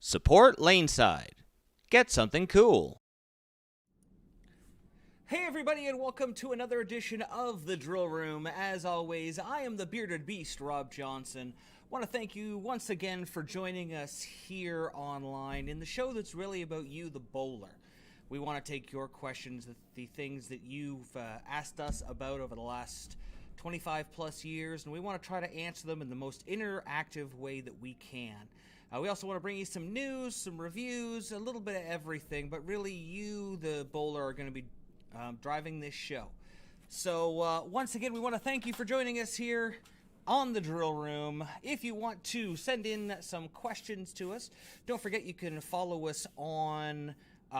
Support LaneSide. Get something cool. Hey everybody, and welcome to another edition of The Drill Room. As always, I am the bearded beast, Rob Johnson. I want to thank you once again for joining us here online in the show that's really about you, the bowler. We want to take your questions, the things that you've asked us about over the last 25 plus years, and we want to try to answer them in the most interactive way that we can. We also want to bring you some news, some reviews, a little bit of everything, but really you, the bowler, are going to be driving this show. So once again, we want to thank you for joining us here on the Drill Room. If you want to send in some questions to us, don't forget you can follow us on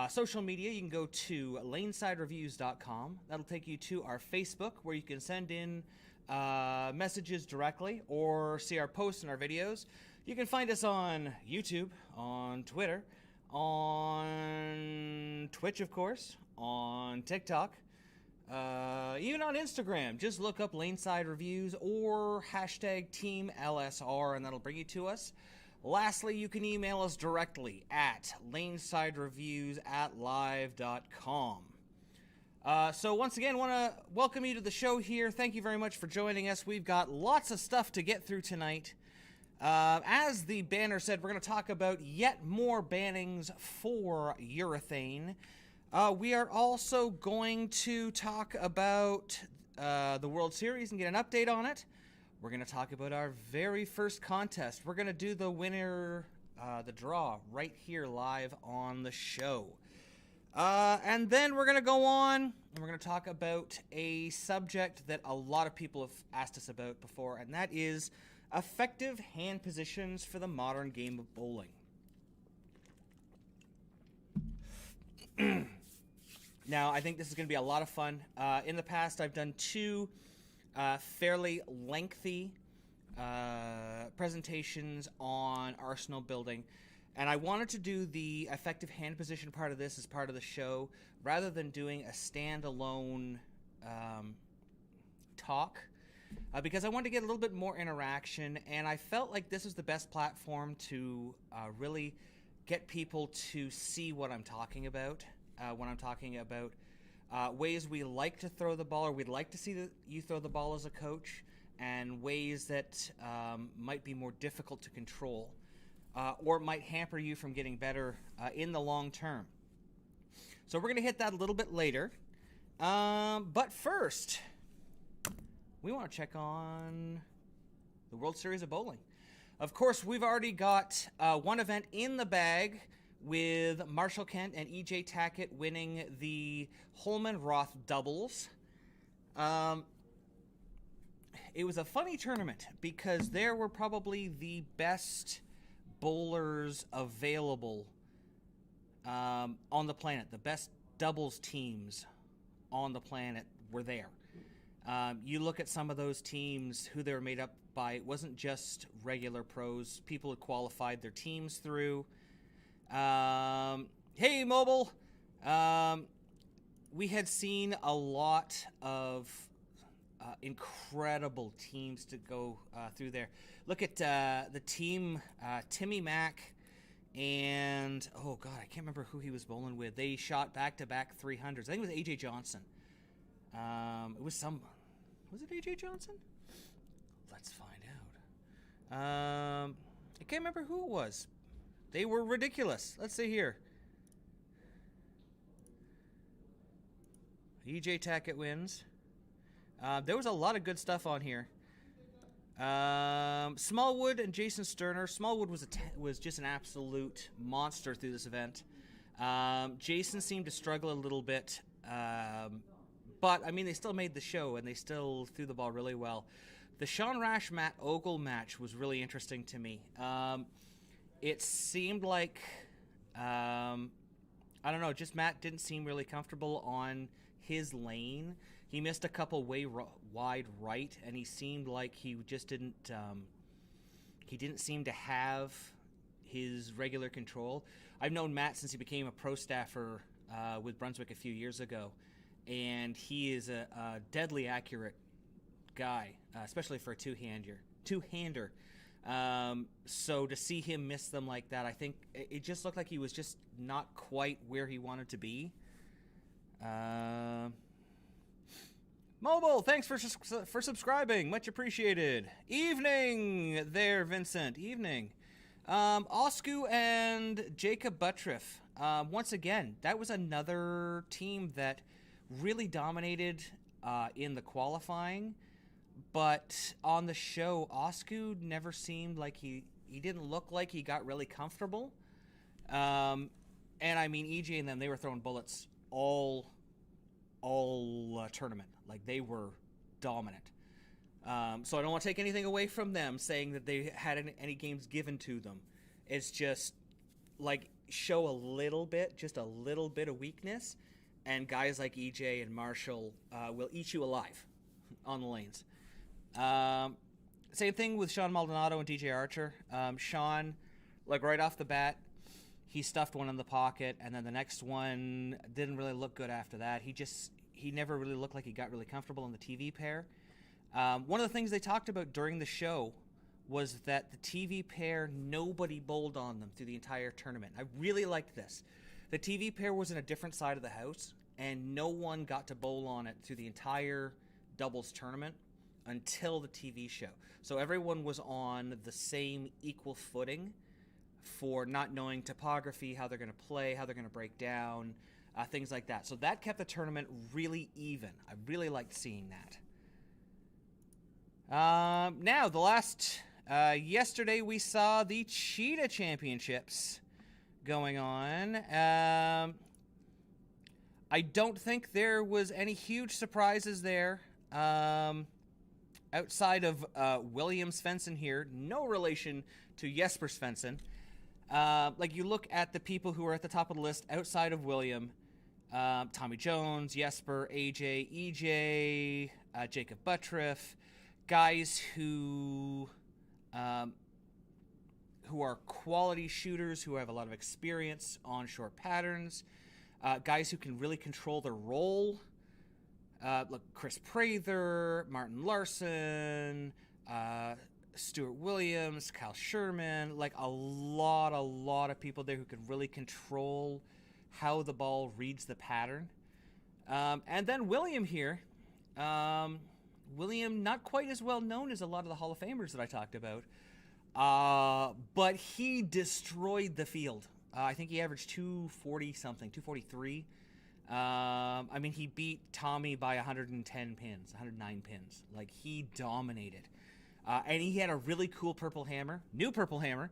social media. You can go to LaneSideReviews.com. That'll take you to our Facebook, where you can send in messages directly or see our posts and our videos. You can find us on YouTube, on Twitter, on Twitch, of course, on TikTok, even on Instagram. Just look up LaneSide Reviews or hashtag TEAMLSR, and that'll bring you to us. Lastly, you can email us directly at lanesidereviews@live.com. So once again, want to welcome you to the show here. Thank you very much for joining us. We've got lots of stuff to get through tonight. As the banner said, we're going to talk about yet more bannings for urethane. We are also going to talk about the World Series and get an update on it. We're going to talk about our very first contest. We're going to do the winner, the draw, right here live on the show. And then we're going to go on and we're going to talk about a subject that a lot of people have asked us about before, and that is effective hand positions for the modern game of bowling. Now, I think this is going to be a lot of fun. In the past, I've done two fairly lengthy presentations on arsenal building, and I wanted to do the effective hand position part of this as part of the show, rather than doing a standalone talk. Because I wanted to get a little bit more interaction, and I felt like this is the best platform to really get people to see what I'm talking about when I'm talking about ways we like to throw the ball, or we'd like to see you throw the ball as a coach, and ways that might be more difficult to control or might hamper you from getting better in the long term. So we're going to hit that a little bit later. But first, we want to check on the World Series of Bowling. Of course, we've already got one event in the bag, with Marshall Kent and E.J. Tackett winning the Holman-Roth doubles. It was a funny tournament because there were probably the best bowlers available on the planet. The best doubles teams on the planet were there. You look at some of those teams, who they were made up by. It wasn't just regular pros. People had qualified their teams through. Hey, Mobile. We had seen a lot of incredible teams to go through there. Look at the team, Timmy Mack and, oh, God, I can't remember who he was bowling with. They shot back-to-back 300s. I think it was A.J. Johnson. Was it A.J. Johnson? Let's find out. I can't remember who it was. They were ridiculous. Let's see here. E.J. Tackett wins. There was a lot of good stuff on here. Smallwood and Jason Sterner. Smallwood was just an absolute monster through this event. Jason seemed to struggle a little bit. But, I mean, they still made the show, and they still threw the ball really well. The Sean Rash Matt Ogle match was really interesting to me. It seemed like, I don't know, just Matt didn't seem really comfortable on his lane. He missed a couple way wide right, and he seemed like he just didn't seem to have his regular control. I've known Matt since he became a pro staffer with Brunswick a few years ago, and he is a deadly accurate guy, especially for a two-hander. So to see him miss them like that, I think it just looked like he was just not quite where he wanted to be. Mobile, thanks for subscribing. Much appreciated. Evening there, Vincent. Evening. Oscu and Jacob Buttriff. Once again, that was another team that really dominated in the qualifying. But on the show, Oscu never seemed like he didn't look like he got really comfortable. And I mean, EJ and them, they were throwing bullets all tournament. Like, they were dominant. So I don't want to take anything away from them saying that they had any games given to them. It's just, like, show a little bit, just a little bit of weakness, and guys like EJ and Marshall will eat you alive on the lanes. Same thing with Sean Maldonado and DJ Archer. Sean, like, right off the bat, he stuffed one in the pocket, and then the next one didn't really look good after that. He never really looked like he got really comfortable in the TV pair. One of the things they talked about during the show was that the TV pair, nobody bowled on them through the entire tournament. I really liked this. The TV pair was in a different side of the house, and no one got to bowl on it through the entire doubles tournament until the TV show. So everyone was on the same equal footing for not knowing topography, how they're going to play, how they're going to break down, things like that. So that kept the tournament really even. I really liked seeing that. Now, the last... yesterday we saw the Cheetah Championships going on. I don't think there was any huge surprises there. Outside of William Svensson here, no relation to Jesper Svensson. Like, you look at the people who are at the top of the list outside of William, Tommy Jones, Jesper, AJ, EJ, Jacob Buttriff, guys who are quality shooters, who have a lot of experience on short patterns, guys who can really control their role. Look, Chris Prather, Martin Larson, Stuart Williams, Kyle Sherman, like a lot of people there who can really control how the ball reads the pattern. And then William here. William, not quite as well known as a lot of the Hall of Famers that I talked about, but he destroyed the field. I think he averaged 240-something, 243. I mean, he beat Tommy by 110 pins, 109 pins. Like, he dominated. And he had a really cool purple hammer, new purple hammer,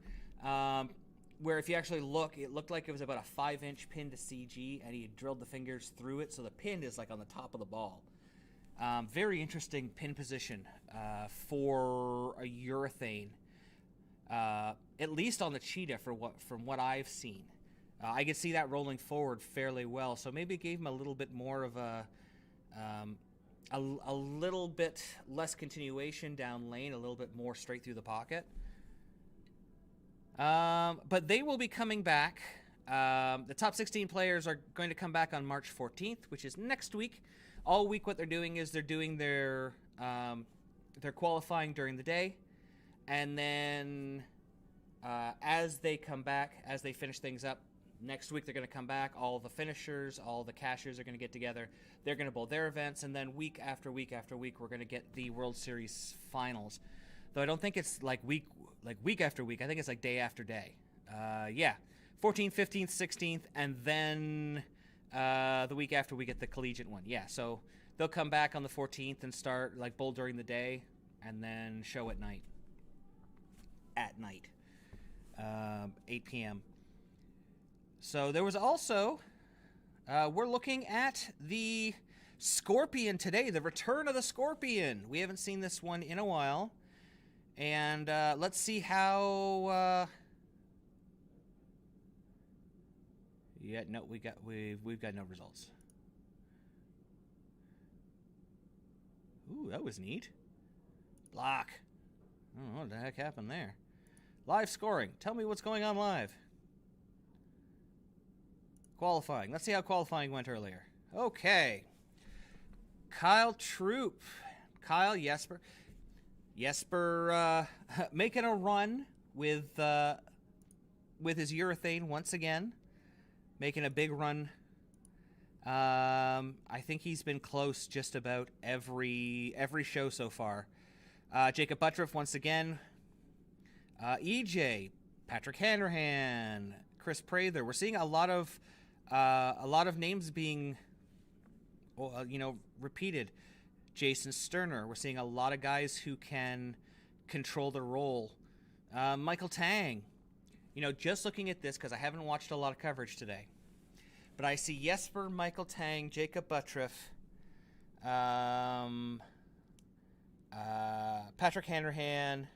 where if you actually look, it looked like it was about a 5-inch pin to CG, and he had drilled the fingers through it, so the pin is like on the top of the ball. Very interesting pin position for a urethane, at least on the Cheetah from what I've seen. I could see that rolling forward fairly well, so maybe it gave him a little bit more of a little bit less continuation down lane, a little bit more straight through the pocket. But they will be coming back. The top 16 players are going to come back on March 14th, which is next week. All week what they're doing is they're doing their qualifying during the day, and then as they come back, as they finish things up, next week they're going to come back. All the finishers, all the cashers are going to get together. They're going to bowl their events, and then week after week after week, we're going to get the World Series finals. Though I don't think it's like week after week. I think it's like day after day. 14th, 15th, 16th, and then the week after we get the collegiate one. Yeah, so they'll come back on the 14th and start like bowl during the day, and then show at night. 8 p.m. So there was also, we're looking at the Scorpion today, the return of the Scorpion. We haven't seen this one in a while. And let's see how... yeah, no, we've got no results. Ooh, that was neat. Block. I don't know what the heck happened there. Live scoring. Tell me what's going on live. Qualifying. Let's see how qualifying went earlier. Okay. Kyle Troop. Kyle, Jesper. Jesper making a run with his urethane once again, making a big run. I think he's been close just about every show so far. Jacob Buttriff once again. EJ, Patrick Hanrahan, Chris Prather. We're seeing a lot of names being, repeated. Jason Sterner. We're seeing a lot of guys who can control the role. Michael Tang. Just looking at this, because I haven't watched a lot of coverage today, but I see Jesper, Michael Tang, Jacob Buttriff, Patrick Hanrahan.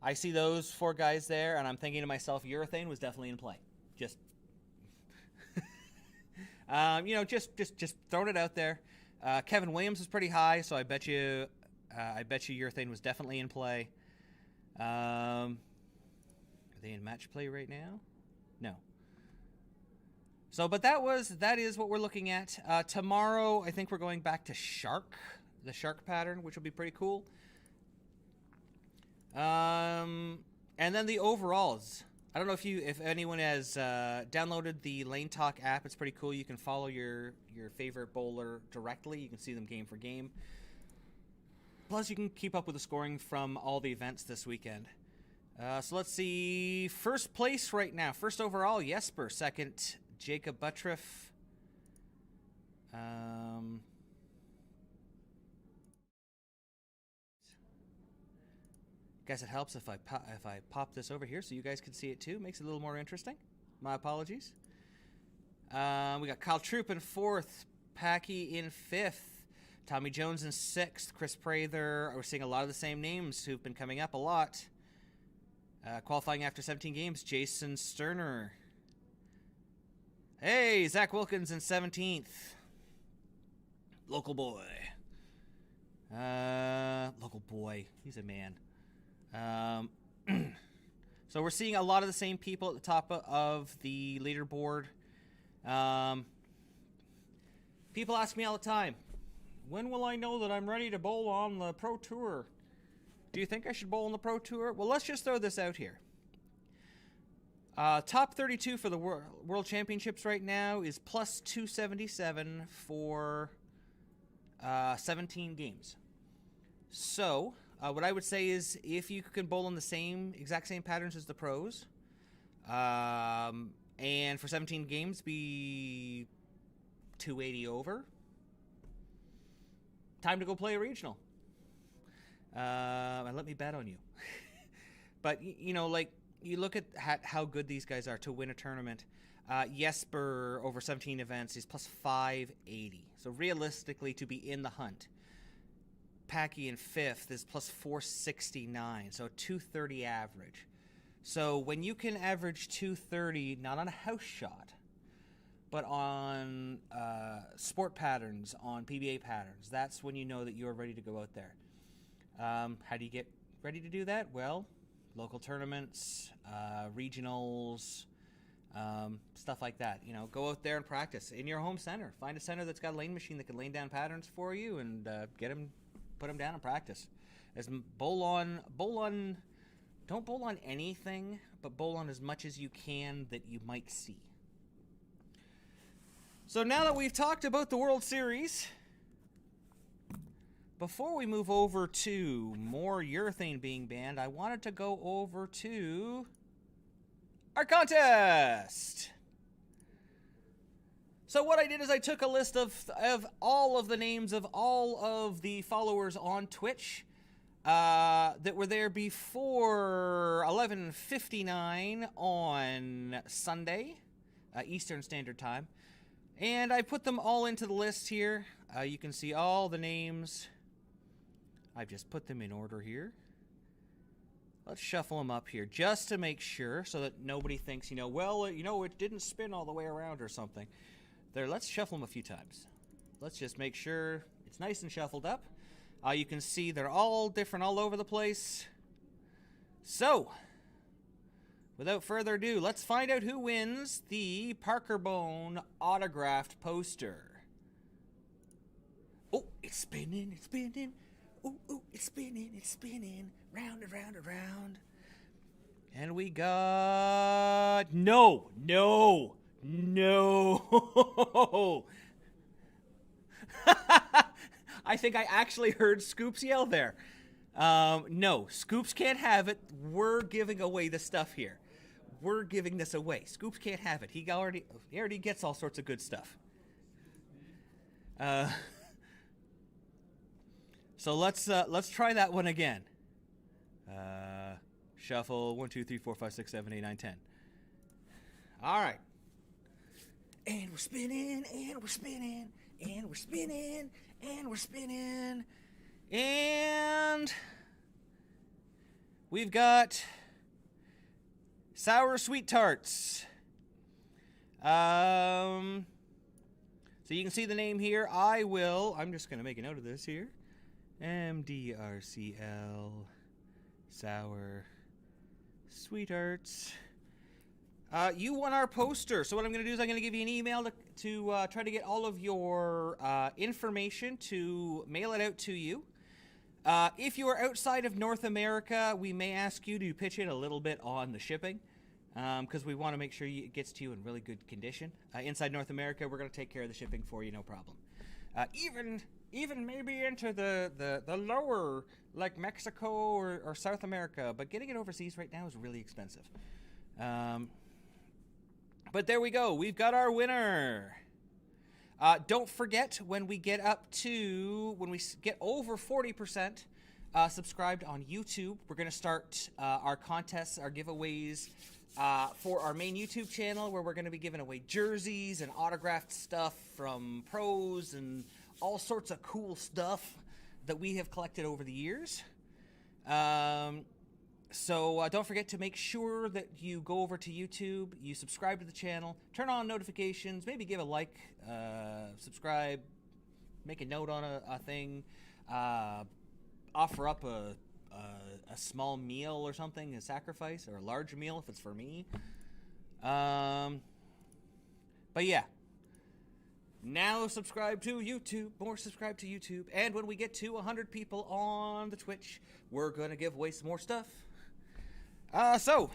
I see those 4 guys there, and I'm thinking to myself, Urethane was definitely in play. Just, just throwing it out there. Kevin Williams was pretty high, so I bet you Urethane was definitely in play. Are they in match play right now? No. So, but that is what we're looking at. Tomorrow, I think we're going back to the shark pattern, which will be pretty cool. And then the overalls. I don't know if anyone has downloaded the Lane Talk app. It's pretty cool. You can follow your favorite bowler directly. You can see them game for game. Plus, you can keep up with the scoring from all the events this weekend. So let's see. First place right now. First overall, Jesper. Second, Jacob Buttriff. Guess it helps if I pop this over here so you guys can see it too. Makes it a little more interesting. My apologies. We got Kyle Troop in 4th, Packy in 5th, Tommy Jones in 6th, Chris Prather. We're seeing a lot of the same names who've been coming up a lot. Qualifying after 17 games, Jason Sterner. Hey, Zach Wilkins in 17th. Local boy. Local boy. He's a man. So we're seeing a lot of the same people at the top of the leaderboard. People ask me all the time, when will I know that I'm ready to bowl on the Pro Tour? Do you think I should bowl on the Pro Tour? Well, let's just throw this out here. Top 32 for the World Championships right now is plus 277 for 17 games. So what I would say is if you can bowl on the exact same patterns as the pros, and for 17 games be 280 over, time to go play a regional. And let me bet on you. But, you look at how good these guys are to win a tournament. Jesper, over 17 events, is plus 580. So realistically, to be in the hunt. Packy in 5th is plus 469, so 230 average. So when you can average 230, not on a house shot, but on sport patterns, on PBA patterns, that's when you know that you're ready to go out there. How do you get ready to do that? Well, local tournaments, regionals, stuff like that. Go out there and practice in your home center. Find a center that's got a lane machine that can lane down patterns for you and put them down and practice. Don't bowl on anything, but bowl on as much as you can that you might see. So now that we've talked about the World Series, before we move over to more urethane being banned, I wanted to go over to our contest. So what I did is I took a list of all of the names of all of the followers on Twitch that were there before 11:59 on Sunday, Eastern Standard Time. And I put them all into the list here. You can see all the names. I've just put them in order here. Let's shuffle them up here just to make sure so that nobody thinks, it didn't spin all the way around or something. There, let's shuffle them a few times. Let's just make sure it's nice and shuffled up. You can see they're all different all over the place. So, without further ado, let's find out who wins the Parker Bone autographed poster. Oh, it's spinning, it's spinning. ooh, ooh, it's spinning, round and round and round. And we got... No! I think I actually heard Scoops yell there. No, Scoops can't have it. We're giving away the stuff here. We're giving this away. Scoops can't have it. He already gets all sorts of good stuff. So let's try that one again. Shuffle 1, 2, 3, 4, 5, 6, 7, 8, 9, 10. All right. And we're spinning, and we're spinning, and we're spinning, and we're spinning. And we've got sour sweet tarts. So you can see the name here. I'm just going to make a note of this here. MDRCL sour sweet tarts. You won our poster. So what I'm going to do is I'm going to give you an email to try to get all of your information to mail it out to you. If you are outside of North America, we may ask you to pitch in a little bit on the shipping because we want to make sure it gets to you in really good condition. Inside North America, we're going to take care of the shipping for you, no problem. Even maybe into the lower, like Mexico or South America, but getting it overseas right now is really expensive. But there we go. We've got our winner. Don't forget, when we get over 40% subscribed on YouTube, we're going to start our contests, our giveaways for our main YouTube channel, where we're going to be giving away jerseys and autographed stuff from pros and all sorts of cool stuff that we have collected over the years. So don't forget to make sure that you go over to YouTube, you subscribe to the channel, turn on notifications, maybe give a like, subscribe, make a note on a thing, offer up a small meal or something, a sacrifice, or a large meal if it's for me. But yeah. Now subscribe to YouTube, more subscribe to YouTube, and when we get to 100 people on the Twitch, we're going to give away some more stuff. So,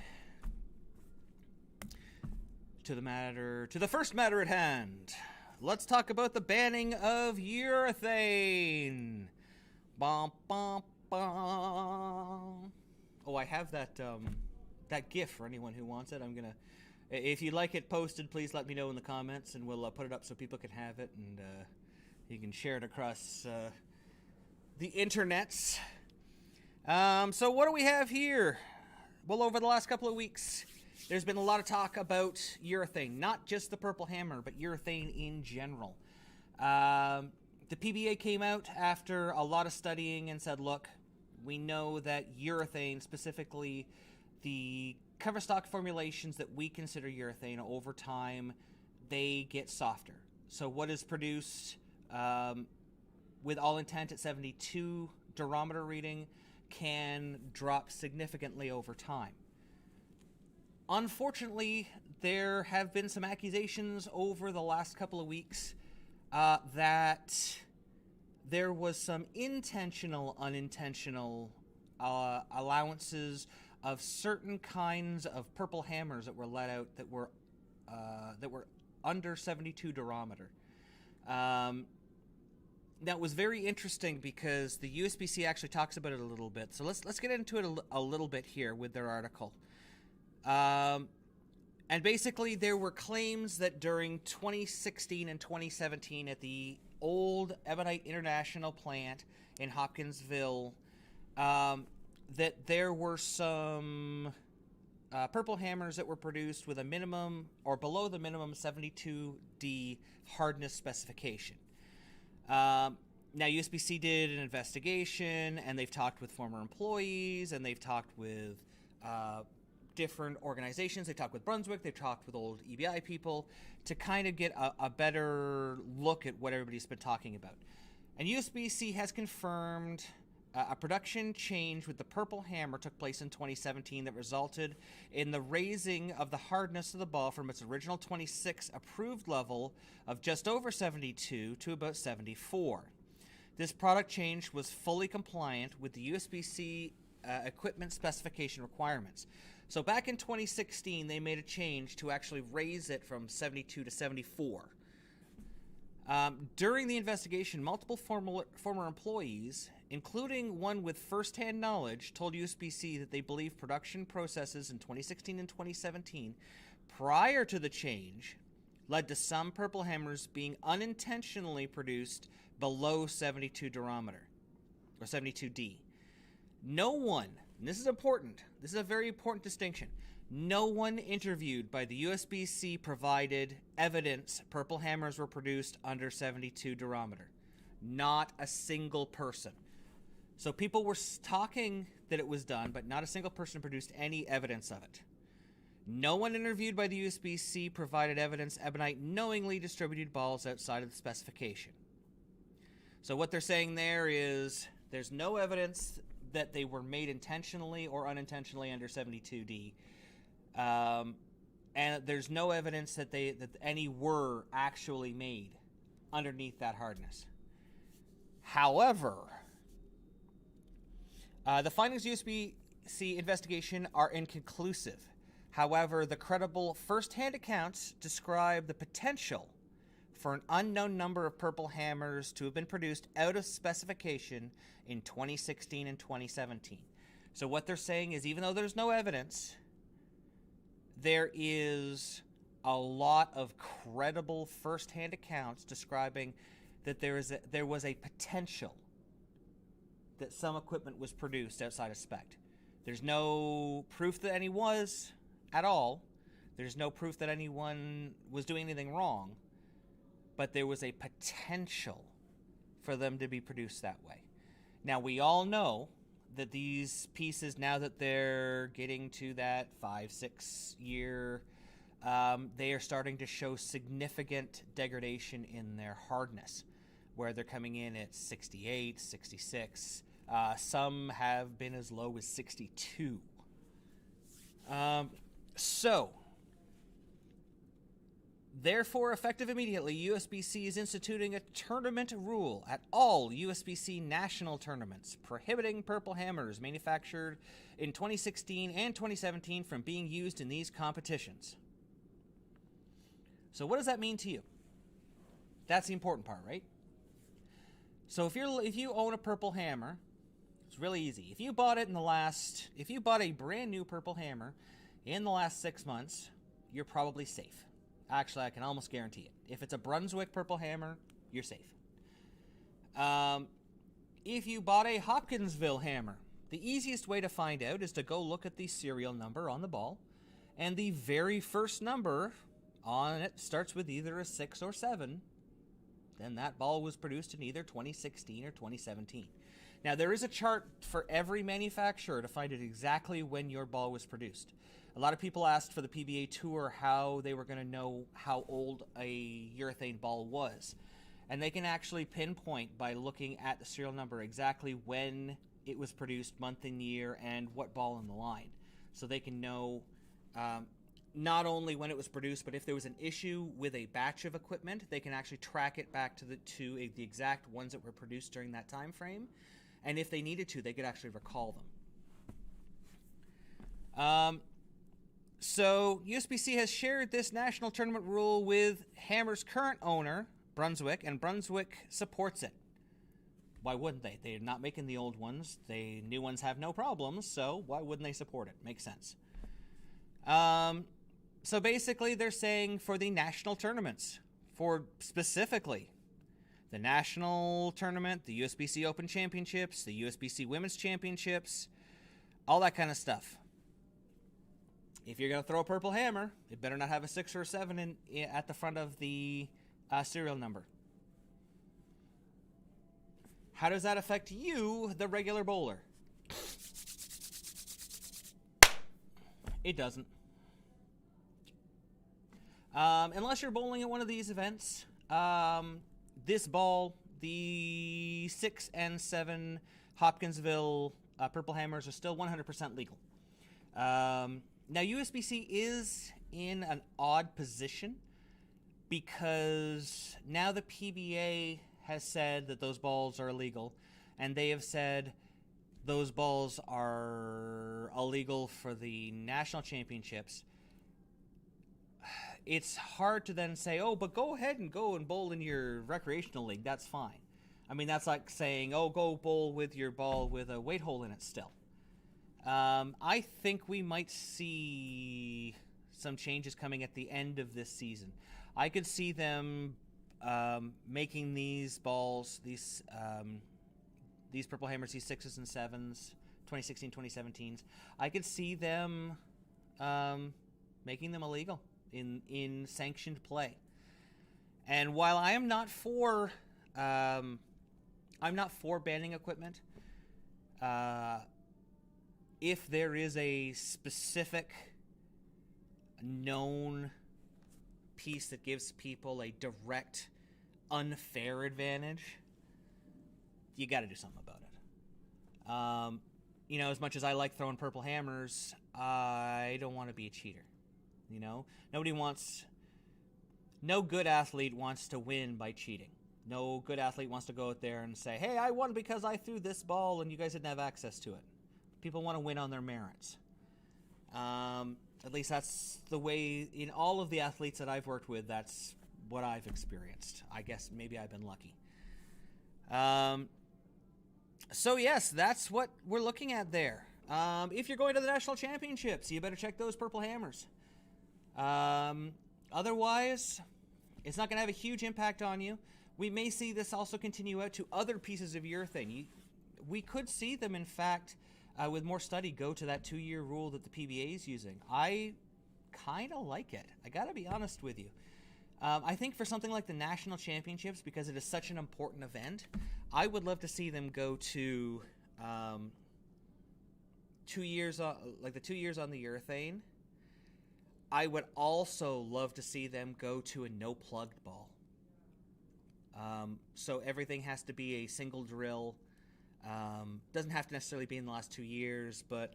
to the first matter at hand. Let's talk about the banning of urethane. Bum, bum, bum. Oh, I have that GIF for anyone who wants it. If you'd like it posted, please let me know in the comments, and we'll put it up so people can have it, and you can share it across the internets. So what do we have here? Well, over the last couple of weeks, there's been a lot of talk about urethane, not just the Purple Hammer, but urethane in general. The PBA came out after a lot of studying and said, look, we know that urethane, specifically the cover stock formulations that we consider urethane, over time, they get softer. So what is produced with all intent at 72 durometer reading can drop significantly over time. Unfortunately, there have been some accusations over the last couple of weeks that there was some intentional, unintentional allowances of certain kinds of Purple Hammers that were let out that were under 72 durometer. Now, it was very interesting because the USBC actually talks about it a little bit. So let's get into it a little bit here with their article. And basically, there were claims that during 2016 and 2017 at the old Ebonite International plant in Hopkinsville, that there were some Purple Hammers that were produced with a minimum or below the minimum 72D hardness specification. Now, USBC did an investigation, and they've talked with former employees, and they've talked with different organizations. They've talked with Brunswick, they've talked with old EBI people to kind of get a better look at what everybody's been talking about. And USBC has confirmed a production change with the Purple Hammer took place in 2017 that resulted in the raising of the hardness of the ball from its original 26 approved level of just over 72 to about 74. This product change was fully compliant with the USBC equipment specification requirements. So back in 2016, they made a change to actually raise it from 72 to 74. During the investigation, multiple former employees, including one with first-hand knowledge, told USBC that they believe production processes in 2016 and 2017, prior to the change, led to some purple hammers being unintentionally produced below 72 durometer, or 72D. No one, and this is important, this is a very important distinction, no one interviewed by the USBC provided evidence purple hammers were produced under 72 durometer. Not a single person. So people were talking that it was done, but not a single person produced any evidence of it. No one interviewed by the USBC provided evidence Ebonite knowingly distributed balls outside of the specification. So what they're saying there is there's no evidence that they were made intentionally or unintentionally under 72D. And there's no evidence that any were actually made underneath that hardness. However, the findings of the USBC investigation are inconclusive. However, the credible first-hand accounts describe the potential for an unknown number of purple hammers to have been produced out of specification in 2016 and 2017. So what they're saying is, even though there's no evidence, there is a lot of credible first-hand accounts describing that there was a potential that some equipment was produced outside of spec. There's no proof that any was at all. There's no proof that anyone was doing anything wrong, but there was a potential for them to be produced that way. Now, we all know that these pieces, now that they're getting to that 5-6 year, they are starting to show significant degradation in their hardness, where they're coming in at 68, 66. Some have been as low as 62. Therefore, effective immediately, USBC is instituting a tournament rule at all USBC national tournaments, prohibiting purple hammers manufactured in 2016 and 2017 from being used in these competitions. So what does that mean to you? That's the important part, right? So if you own a purple hammer, it's really easy. If you bought a brand new purple hammer in the last 6 months, you're probably safe. Actually, I can almost guarantee it. If it's a Brunswick purple hammer, you're safe. If you bought a Hopkinsville hammer, the easiest way to find out is to go look at the serial number on the ball, and the very first number on it starts with either a 6 or 7. Then that ball was produced in either 2016 or 2017. Now, there is a chart for every manufacturer to find out exactly when your ball was produced. A lot of people asked for the PBA Tour how they were going to know how old a urethane ball was. And they can actually pinpoint by looking at the serial number exactly when it was produced, month and year, and what ball in the line. So they can know not only when it was produced, but if there was an issue with a batch of equipment, they can actually track it back to the exact ones that were produced during that time frame. And if they needed to, they could actually recall them. So USBC has shared this national tournament rule with Hammer's current owner, Brunswick, and Brunswick supports it. Why wouldn't they? They're not making the old ones. The new ones have no problems, so why wouldn't they support it? Makes sense. So basically they're saying for the national tournaments, for specifically the national tournament, the USBC Open Championships, the USBC Women's Championships, all that kind of stuff. If you're going to throw a purple hammer, it better not have a 6 or a 7 at the front of the serial number. How does that affect you, the regular bowler? It doesn't. Unless you're bowling at one of these events, this ball, the 6 and 7 Hopkinsville purple hammers are still 100% legal. Now, USBC is in an odd position because now the PBA has said that those balls are illegal, and they have said those balls are illegal for the national championships, it's hard to then say, oh, but go ahead and go and bowl in your recreational league. That's fine. I mean, that's like saying, oh, go bowl with your ball with a weight hole in it still. I think we might see some changes coming at the end of this season. I could see them making these balls, these Purple Hammers, these 6s and 7s, 2016, 2017s. I could see them making them illegal in sanctioned play. And while I am not for banning equipment, if there is a specific known piece that gives people a direct unfair advantage, you got to do something about it. You know, as much as I like throwing Purple Hammers, I don't want to be a cheater. You know, no good athlete wants to win by cheating. No good athlete wants to go out there and say, hey, I won because I threw this ball and you guys didn't have access to it. People want to win on their merits. At least that's the way, in all of the athletes that I've worked with, that's what I've experienced. I guess maybe I've been lucky. So yes, that's what we're looking at there. If you're going to the national championships, you better check those Purple Hammers. Otherwise, it's not going to have a huge impact on you. We may see this also continue out to other pieces of urethane. We could see them, in fact, with more study, go to that 2-year rule that the PBA is using. I kind of like it. I got to be honest with you. I think for something like the national championships, because it is such an important event, I would love to see them go to 2 years, like the 2 years on the urethane. I would also love to see them go to a no-plugged ball. So everything has to be a single drill. Doesn't have to necessarily be in the last 2 years, but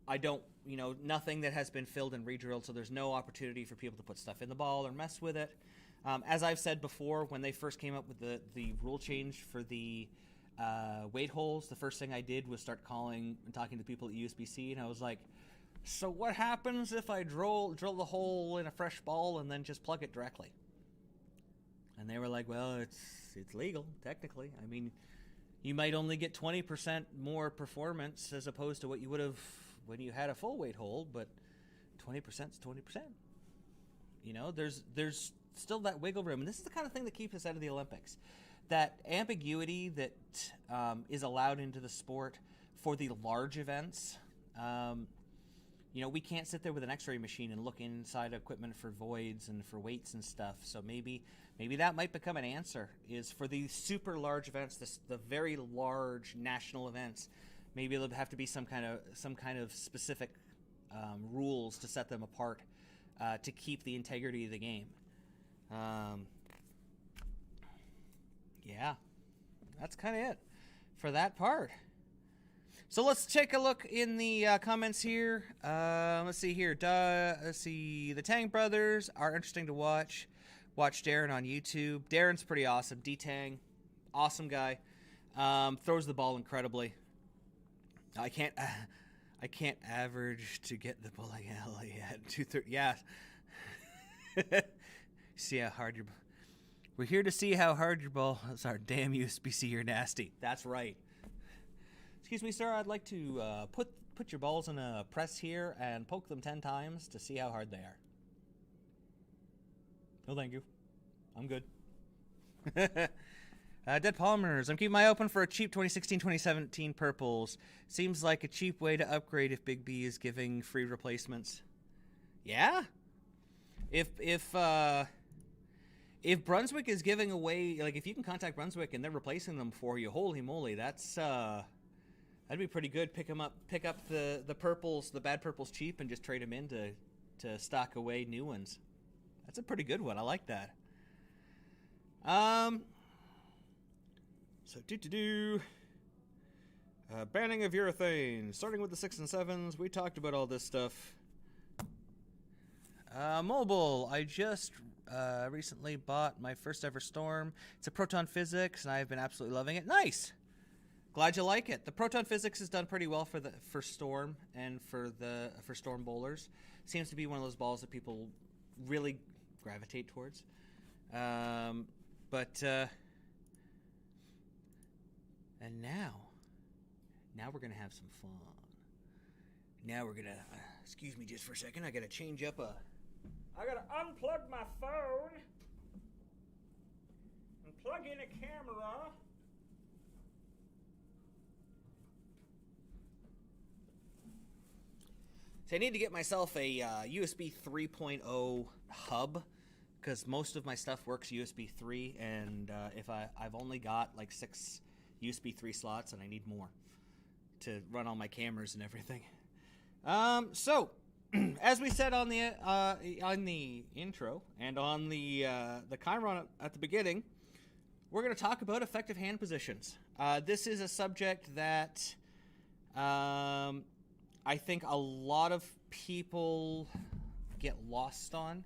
I don't, nothing that has been filled and redrilled, so there's no opportunity for people to put stuff in the ball or mess with it. As I've said before, when they first came up with the rule change for the weight holes, the first thing I did was start calling and talking to people at USBC, and I was like, so what happens if I drill the hole in a fresh ball and then just plug it directly? And they were like, well, it's legal, technically. I mean, you might only get 20% more performance as opposed to what you would have when you had a full weight hole, but 20% is 20%. There's still that wiggle room. And this is the kind of thing that keeps us out of the Olympics. That ambiguity that is allowed into the sport for the large events. We can't sit there with an x-ray machine and look inside equipment for voids and for weights and stuff. So maybe that might become an answer, is for the super large events, the very large national events, maybe there'll have to be some kind of specific rules to set them apart to keep the integrity of the game. Yeah, that's kind of it for that part. So let's take a look in the comments here. Let's see here. The Tang brothers are interesting to watch. Watch Darren on YouTube. Darren's pretty awesome. D-Tang, awesome guy. Throws the ball incredibly. I can't average to get the bowling alley at 2:30. Yeah. See how hard your. We're here to see how hard your ball. Sorry, damn USBC, you're nasty. That's right. Excuse me, sir. I'd like to put your balls in a press here and poke them 10 times to see how hard they are. No, thank you. I'm good. Dead Polymers. I'm keeping my eye open for a cheap 2016-2017 purples. Seems like a cheap way to upgrade if Big B is giving free replacements. Yeah. If Brunswick is giving away, like if you can contact Brunswick and they're replacing them for you, holy moly, that's that'd be pretty good. Pick up the purples, the bad purples cheap, and just trade them in to stock away new ones. That's a pretty good one. I like that. So banning of urethane, starting with the 6 and 7s. We talked about all this stuff. Mobile. I just recently bought my first ever Storm. It's a proton physics, and I've been absolutely loving it. Nice. Glad you like it. The proton physics has done pretty well for Storm and for Storm bowlers. Seems to be one of those balls that people really gravitate towards. And now we're gonna have some fun. Now we're gonna excuse me just for a second. I gotta change up I gotta unplug my phone and plug in a camera. So I need to get myself a USB 3.0 hub, because most of my stuff works USB 3, and if I've only got like 6 USB 3 slots, and I need more to run all my cameras and everything. So as we said on the intro and on the Chiron at the beginning, we're going to talk about effective hand positions. This is a subject that I think a lot of people get lost on.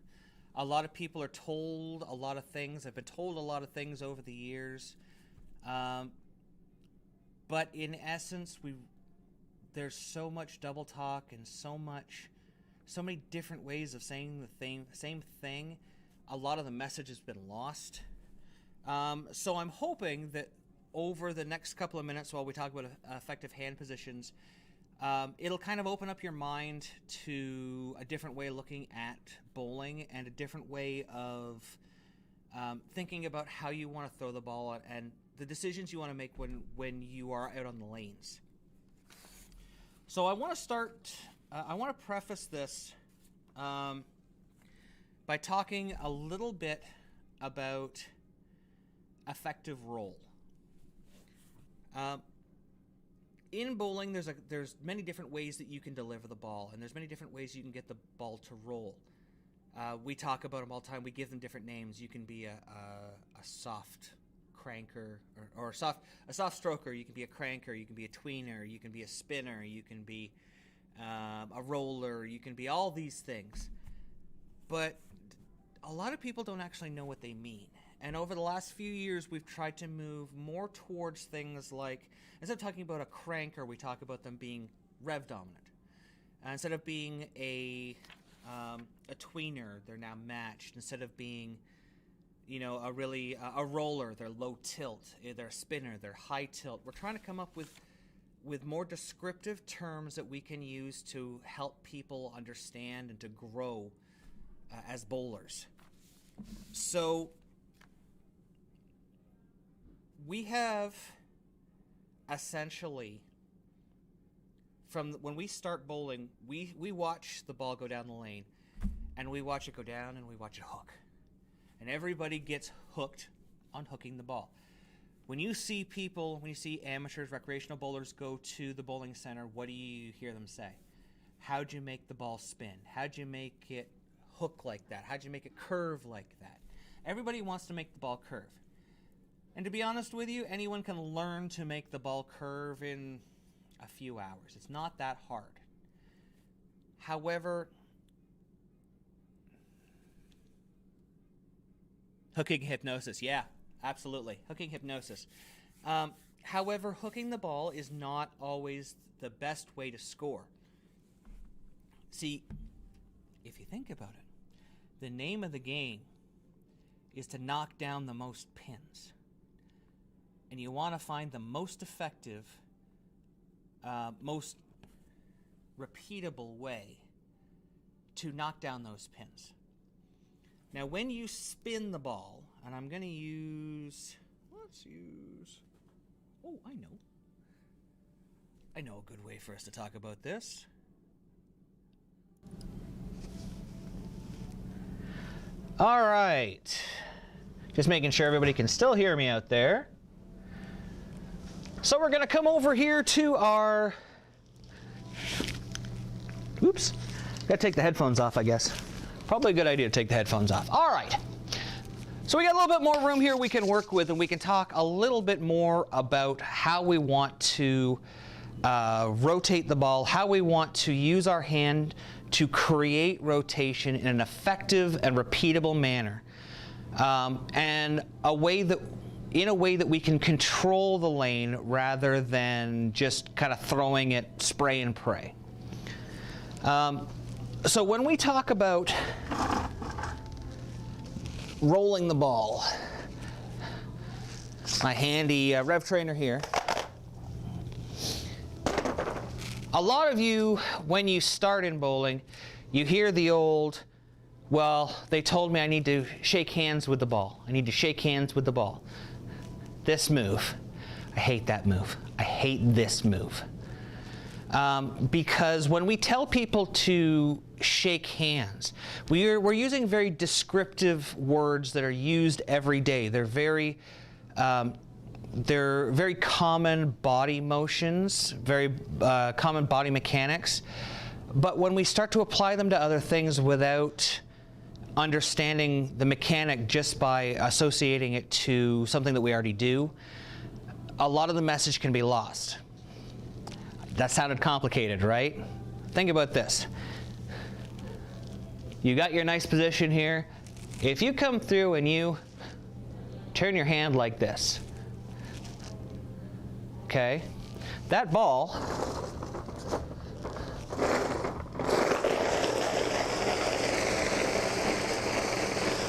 A lot of people are told a lot of things. I've been told a lot of things over the years. But in essence, there's so much double talk and so many different ways of saying the same thing. A lot of the message has been lost. So I'm hoping that over the next couple of minutes while we talk about effective hand positions, it'll kind of open up your mind to a different way of looking at bowling and a different way of thinking about how you want to throw the ball and the decisions you want to make when you are out on the lanes. So I want to preface this by talking a little bit about effective roll. In bowling, there's many different ways that you can deliver the ball, and there's many different ways you can get the ball to roll. We talk about them all the time. We give them different names. You can be a soft cranker or a soft stroker. You can be a cranker. You can be a tweener. You can be a spinner. You can be a roller. You can be all these things. But a lot of people don't actually know what they mean. And over the last few years, we've tried to move more towards things like, instead of talking about a cranker, we talk about them being rev dominant. Instead of being a tweener, they're now matched. Instead of being, a roller, they're low tilt. They're a spinner, they're high tilt. We're trying to come up with more descriptive terms that we can use to help people understand and to grow as bowlers. So we have essentially, from when we start bowling, we watch the ball go down the lane, and we watch it go down, and we watch it hook. And everybody gets hooked on hooking the ball. When you see amateurs, recreational bowlers go to the bowling center, what do you hear them say? How'd you make the ball spin? How'd you make it hook like that? How'd you make it curve like that? Everybody wants to make the ball curve. And to be honest with you, anyone can learn to make the ball curve in a few hours. It's not that hard. However, hooking hypnosis, yeah, absolutely. Hooking hypnosis. However, hooking the ball is not always the best way to score. See, if you think about it, the name of the game is to knock down the most pins. And you want to find the most effective, most repeatable way to knock down those pins. Now, when you spin the ball, and I'm going to use, I know a good way for us to talk about this. All right. Just making sure everybody can still hear me out there. So we're going to come over here to our, oops, got to take the headphones off, I guess. Probably a good idea to take the headphones off. All right. So we got a little bit more room here we can work with, and we can talk a little bit more about how we want to rotate the ball, how we want to use our hand to create rotation in an effective and repeatable manner, and in a way that we can control the lane rather than just kind of throwing it spray and pray. So when we talk about rolling the ball, my handy rev trainer here. A lot of you, when you start in bowling, you hear the old, well, they told me I need to shake hands with the ball. I need to shake hands with the ball. This move, I hate that move. I hate this move. Because when we tell people to shake hands, we're using very descriptive words that are used every day. They're very common body motions, very common body mechanics. But when we start to apply them to other things without understanding the mechanic just by associating it to something that we already do, a lot of the message can be lost. That sounded complicated, right? Think about this. You got your nice position here. If you come through and you turn your hand like this, okay, that ball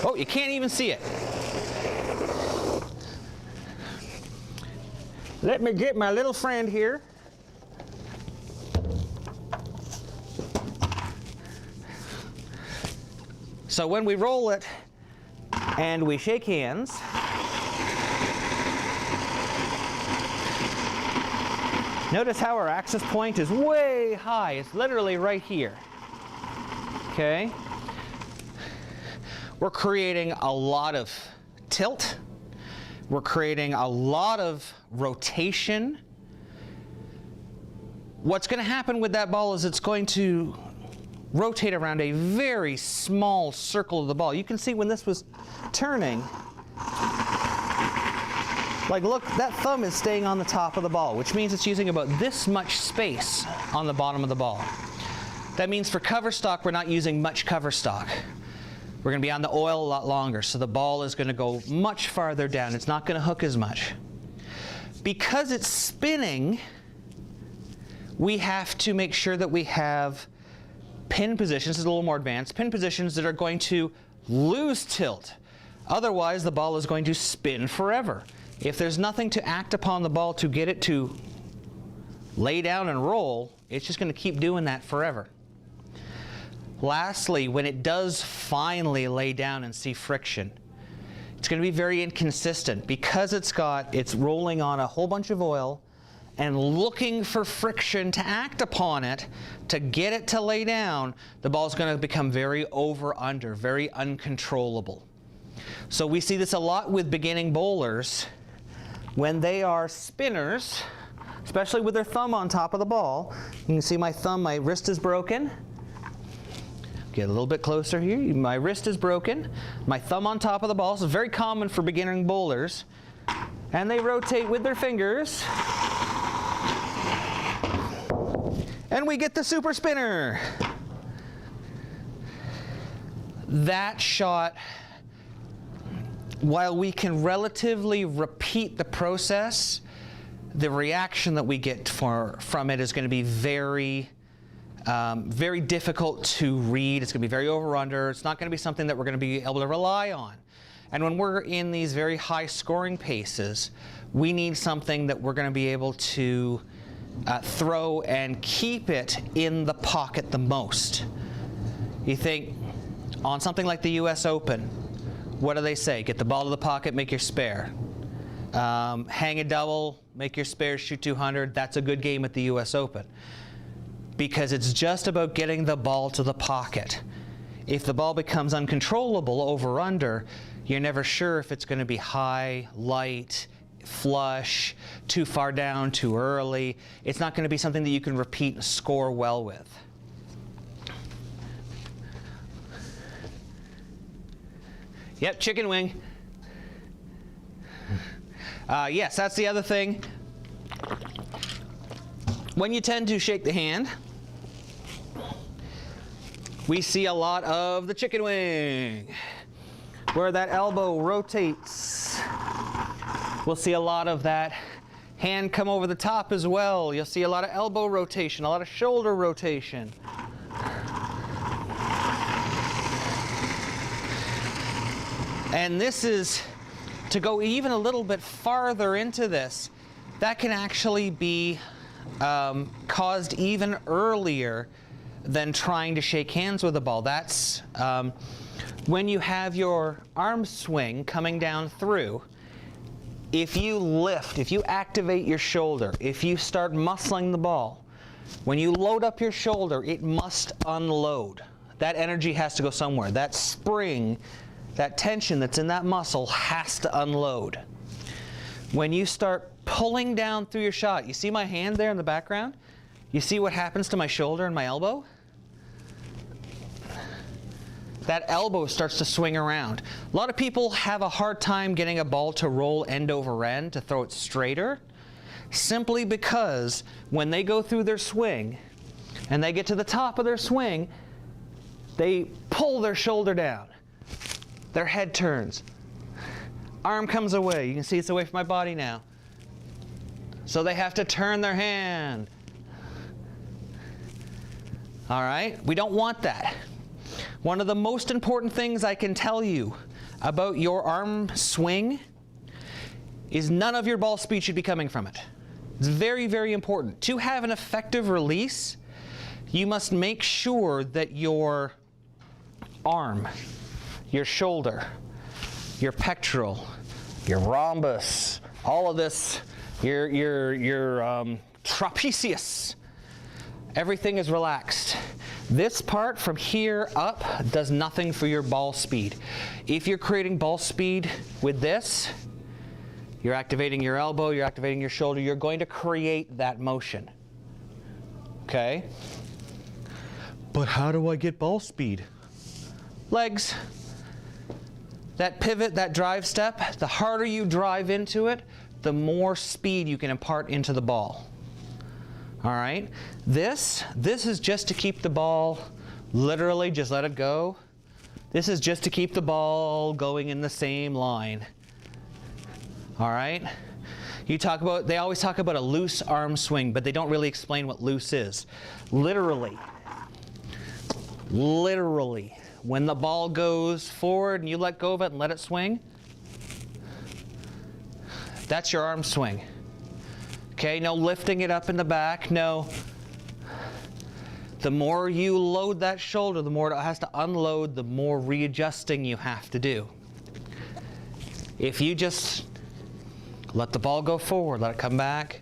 oh, you can't even see it. Let me get my little friend here. So when we roll it and we shake hands, notice how our axis point is way high. It's literally right here. Okay? We're creating a lot of tilt. We're creating a lot of rotation. What's going to happen with that ball is it's going to rotate around a very small circle of the ball. You can see when this was turning, like look, that thumb is staying on the top of the ball, which means it's using about this much space on the bottom of the ball. That means for cover stock, we're not using much cover stock. We're going to be on the oil a lot longer, so the ball is going to go much farther down. It's not going to hook as much. Because it's spinning, we have to make sure that we have pin positions, this is a little more advanced, pin positions that are going to lose tilt. Otherwise, the ball is going to spin forever. If there's nothing to act upon the ball to get it to lay down and roll, it's just going to keep doing that forever. Lastly, when it does finally lay down and see friction, it's going to be very inconsistent because it's rolling on a whole bunch of oil and looking for friction to act upon it to get it to lay down. The ball's going to become very over-under, very uncontrollable. So we see this a lot with beginning bowlers when they are spinners, especially with their thumb on top of the ball. You can see my thumb, my wrist is broken. Get a little bit closer here. My wrist is broken. My thumb on top of the ball. So it's very common for beginning bowlers. And they rotate with their fingers. And we get the super spinner. That shot, while we can relatively repeat the process, the reaction that we get from it is going to be very difficult to read. It's going to be very over-under. It's not going to be something that we're going to be able to rely on. And when we're in these very high scoring paces, we need something that we're going to be able to throw and keep it in the pocket the most. You think on something like the US Open, what do they say? Get the ball to the pocket, make your spare. Hang a double, make your spare, shoot 200. That's a good game at the US Open. Because it's just about getting the ball to the pocket. If the ball becomes uncontrollable over-under, you're never sure if it's going to be high, light, flush, too far down, too early. It's not going to be something that you can repeat and score well with. Yep, chicken wing. Yes, that's the other thing. When you tend to shake the hand, we see a lot of the chicken wing, where that elbow rotates. We'll see a lot of that hand come over the top as well. You'll see a lot of elbow rotation, a lot of shoulder rotation. And this is, to go even a little bit farther into this, that can actually be caused even earlier than trying to shake hands with a ball. That's when you have your arm swing coming down through. If you lift, if you activate your shoulder, if you start muscling the ball, when you load up your shoulder, it must unload. That energy has to go somewhere. That spring, that tension that's in that muscle has to unload. When you start pulling down through your shot, you see my hand there in the background? You see what happens to my shoulder and my elbow? That elbow starts to swing around. A lot of people have a hard time getting a ball to roll end over end, to throw it straighter, simply because when they go through their swing and they get to the top of their swing, they pull their shoulder down. Their head turns. Arm comes away. You can see it's away from my body now. So they have to turn their hand. All right? We don't want that. One of the most important things I can tell you about your arm swing is none of your ball speed should be coming from it. It's very, very important. To have an effective release, you must make sure that your arm, your shoulder, your pectoral, your rhombus, all of this, your trapezius, everything is relaxed. This part from here up does nothing for your ball speed. If you're creating ball speed with this, you're activating your elbow, you're activating your shoulder, you're going to create that motion. Okay? But how do I get ball speed? Legs. That pivot, that drive step, the harder you drive into it, the more speed you can impart into the ball. All right? This is just to keep the ball, literally just let it go. This is just to keep the ball going in the same line. All right? They always talk about a loose arm swing, but they don't really explain what loose is. Literally, when the ball goes forward and you let go of it and let it swing, that's your arm swing. Okay, no lifting it up in the back, no. The more you load that shoulder, the more it has to unload, the more readjusting you have to do. If you just let the ball go forward, let it come back,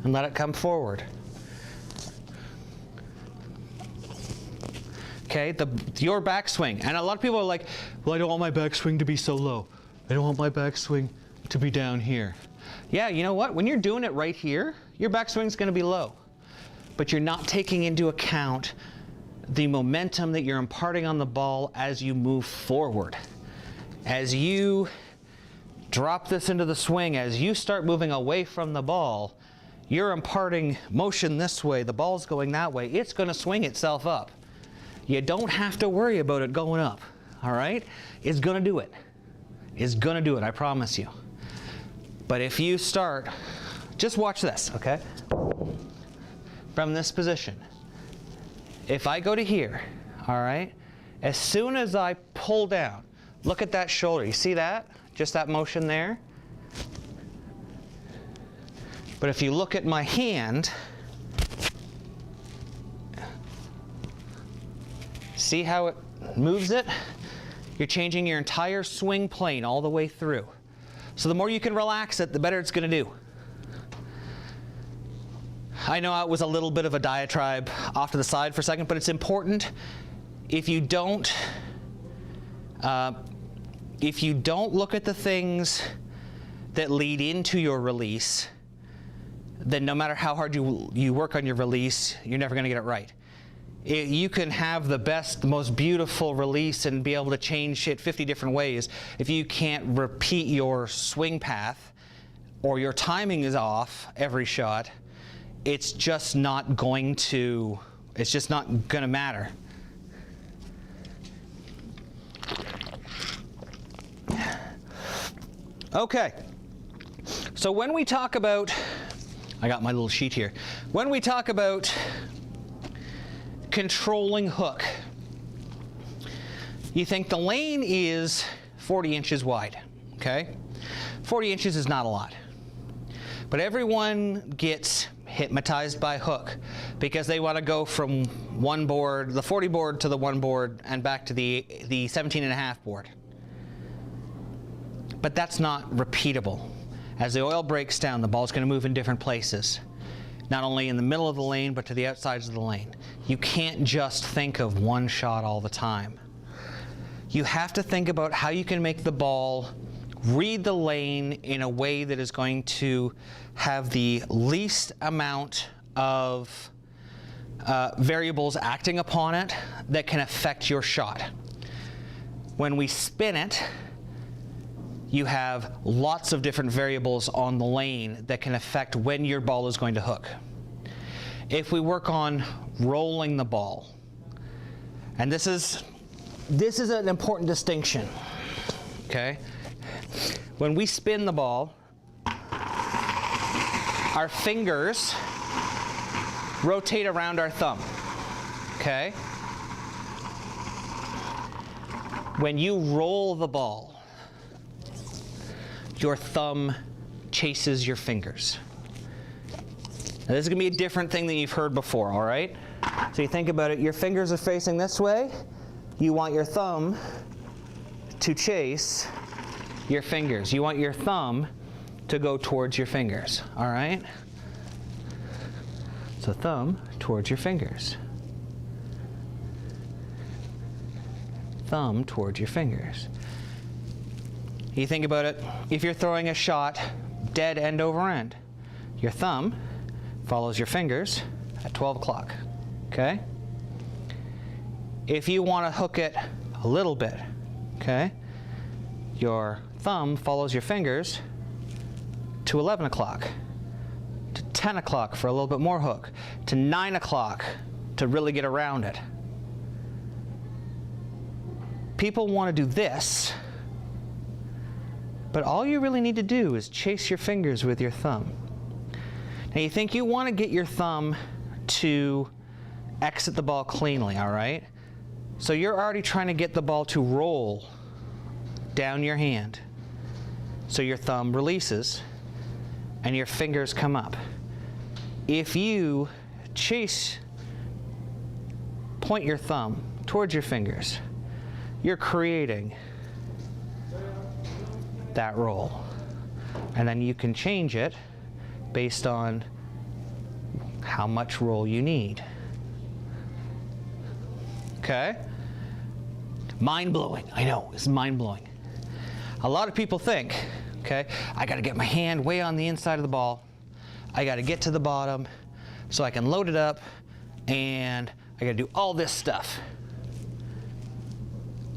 and let it come forward. Okay, your backswing, and a lot of people are like, well, I don't want my backswing to be so low. I don't want my backswing to be down here. Yeah, you know what? When you're doing it right here, your backswing's going to be low. But you're not taking into account the momentum that you're imparting on the ball as you move forward. As you drop this into the swing, as you start moving away from the ball, you're imparting motion this way, the ball's going that way, it's going to swing itself up. You don't have to worry about it going up, all right? It's going to do it. It's going to do it, I promise you. But if you start, just watch this, okay? From this position. If I go to here, all right? As soon as I pull down, look at that shoulder. You see that? Just that motion there? But if you look at my hand, see how it moves it? You're changing your entire swing plane all the way through. So the more you can relax it, the better it's going to do. I know it was a little bit of a diatribe off to the side for a second, but it's important. If you don't look at the things that lead into your release, then no matter how hard you work on your release, you're never going to get it right. You can have the best, the most beautiful release and be able to change it 50 different ways. If you can't repeat your swing path or your timing is off every shot, it's just not going to matter. Okay, so when we talk about, I got my little sheet here. When we talk about controlling hook, you think the lane is 40 inches wide, okay? 40 inches is not a lot. But everyone gets hypnotized by hook because they want to go from one board, the 40 board, to the one board and back to the 17.5 board. But that's not repeatable. As the oil breaks down, the ball's going to move in different places. Not only in the middle of the lane, but to the outsides of the lane. You can't just think of one shot all the time. You have to think about how you can make the ball read the lane in a way that is going to have the least amount of variables acting upon it that can affect your shot. When we spin it, you have lots of different variables on the lane that can affect when your ball is going to hook. If we work on rolling the ball, and this is an important distinction, okay? When we spin the ball, our fingers rotate around our thumb, okay? When you roll the ball, your thumb chases your fingers. Now, this is going to be a different thing than you've heard before, all right? So you think about it, your fingers are facing this way. You want your thumb to chase your fingers. You want your thumb to go towards your fingers, all right? So thumb towards your fingers. Thumb towards your fingers. You think about it, if you're throwing a shot dead end over end, your thumb follows your fingers at 12 o'clock, okay? If you want to hook it a little bit, okay, your thumb follows your fingers to 11 o'clock, to 10 o'clock for a little bit more hook, to 9 o'clock to really get around it. People want to do this, but all you really need to do is chase your fingers with your thumb. Now you think you want to get your thumb to exit the ball cleanly, all right? So you're already trying to get the ball to roll down your hand. So your thumb releases and your fingers come up. If you point your thumb towards your fingers, you're creating that roll. And then you can change it based on how much roll you need. Okay? Mind-blowing. I know, it's mind-blowing. A lot of people think, okay, I got to get my hand way on the inside of the ball. I got to get to the bottom so I can load it up, and I got to do all this stuff.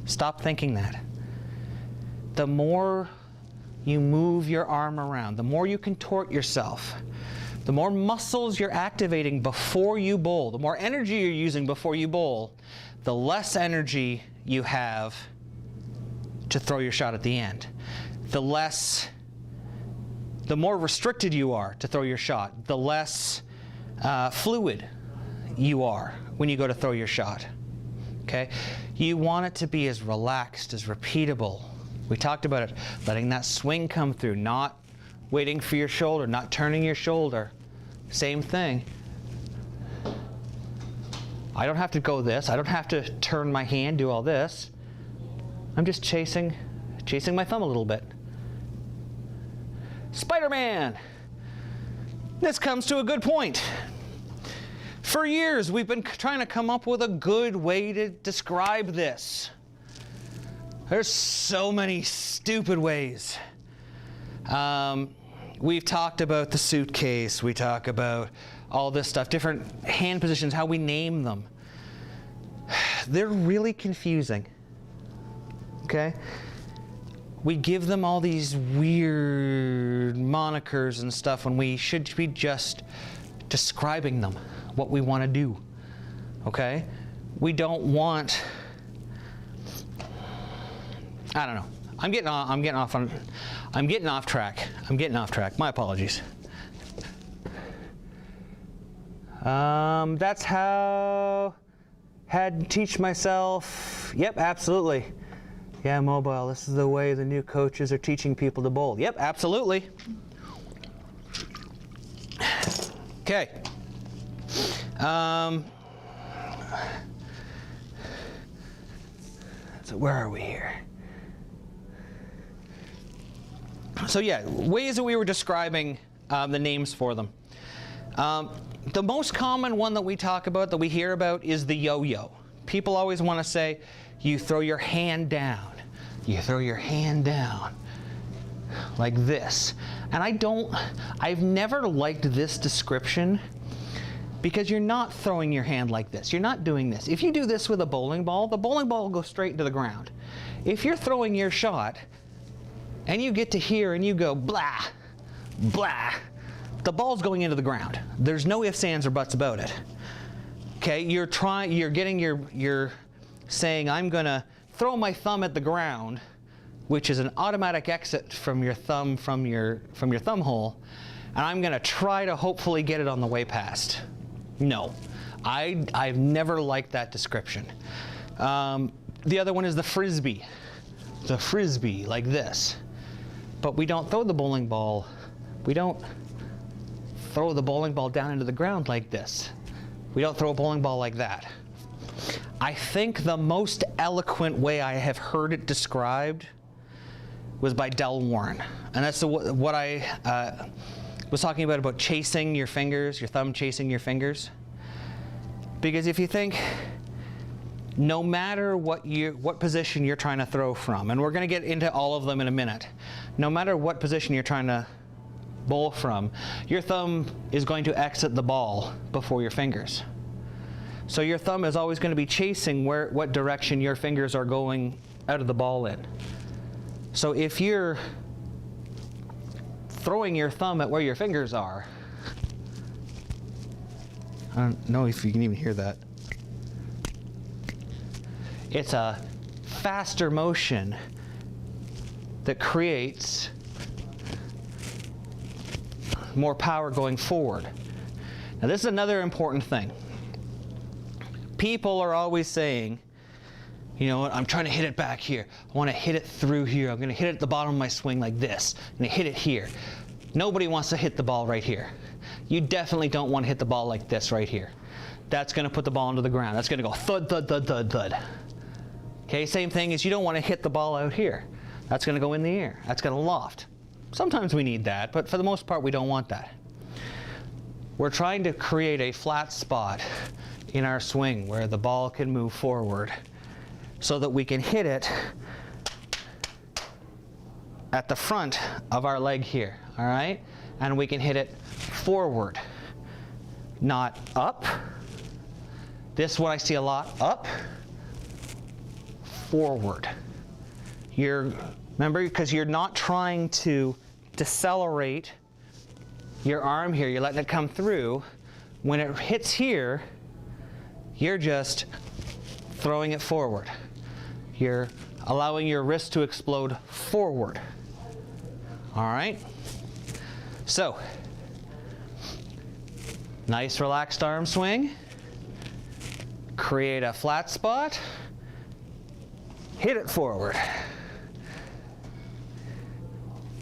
Stop thinking that. The more you move your arm around, the more you contort yourself, the more muscles you're activating before you bowl, the more energy you're using before you bowl, the less energy you have to throw your shot at the end. The more restricted you are to throw your shot, the less fluid you are when you go to throw your shot. Okay? You want it to be as relaxed, as repeatable. We talked about it, letting that swing come through, not waiting for your shoulder, not turning your shoulder. Same thing. I don't have to go this. I don't have to turn my hand, do all this. I'm just chasing my thumb a little bit. Spider-Man! This comes to a good point. For years, we've been trying to come up with a good way to describe this. There's so many stupid ways. We've talked about the suitcase. We talk about all this stuff, different hand positions, how we name them. They're really confusing. Okay? We give them all these weird monikers and stuff when we should be just describing them, what we want to do. Okay? We don't want, I don't know. I'm getting off on I'm getting off track. My apologies. That's how I had to teach myself. Yep, absolutely. Yeah, mobile. This is the way the new coaches are teaching people to bowl. Yep, absolutely. Okay. So where are we here? So yeah, ways that we were describing the names for them. The most common one that we talk about, that we hear about, is the yo-yo. People always want to say, you throw your hand down. You throw your hand down like this. And I've never liked this description, because you're not throwing your hand like this. You're not doing this. If you do this with a bowling ball, the bowling ball will go straight into the ground. If you're throwing your shot and you get to here and you go blah, blah, the ball's going into the ground. There's no ifs, ands, or buts about it. Okay, you're saying, I'm gonna throw my thumb at the ground, which is an automatic exit from your thumb, from your thumb hole, and I'm gonna try to hopefully get it on the way past. No, I've never liked that description. The other one is the frisbee. The frisbee, like this. But we don't throw the bowling ball. We don't throw the bowling ball down into the ground like this. We don't throw a bowling ball like that. I think the most eloquent way I have heard it described was by Del Warren. And that's what I was talking about chasing your fingers, your thumb chasing your fingers. Because if you think, no matter what position you're trying to throw from, and we're going to get into all of them in a minute, no matter what position you're trying to bowl from, your thumb is going to exit the ball before your fingers. So your thumb is always going to be chasing what direction your fingers are going out of the ball in. So if you're throwing your thumb at where your fingers are, I don't know if you can even hear that. It's a faster motion that creates more power going forward. Now this is another important thing. People are always saying, you know what, I'm trying to hit it back here. I want to hit it through here. I'm going to hit it at the bottom of my swing like this. I'm going to hit it here. Nobody wants to hit the ball right here. You definitely don't want to hit the ball like this right here. That's going to put the ball into the ground. That's going to go thud, thud, thud, thud, thud. Okay, same thing is you don't want to hit the ball out here. That's going to go in the air. That's going to loft. Sometimes we need that, but for the most part we don't want that. We're trying to create a flat spot in our swing where the ball can move forward so that we can hit it at the front of our leg here, all right? And we can hit it forward, not up. This one I see a lot, up, forward. Remember, because you're not trying to decelerate your arm here, you're letting it come through. When it hits here, you're just throwing it forward. You're allowing your wrist to explode forward. All right? So, nice relaxed arm swing. Create a flat spot. Hit it forward.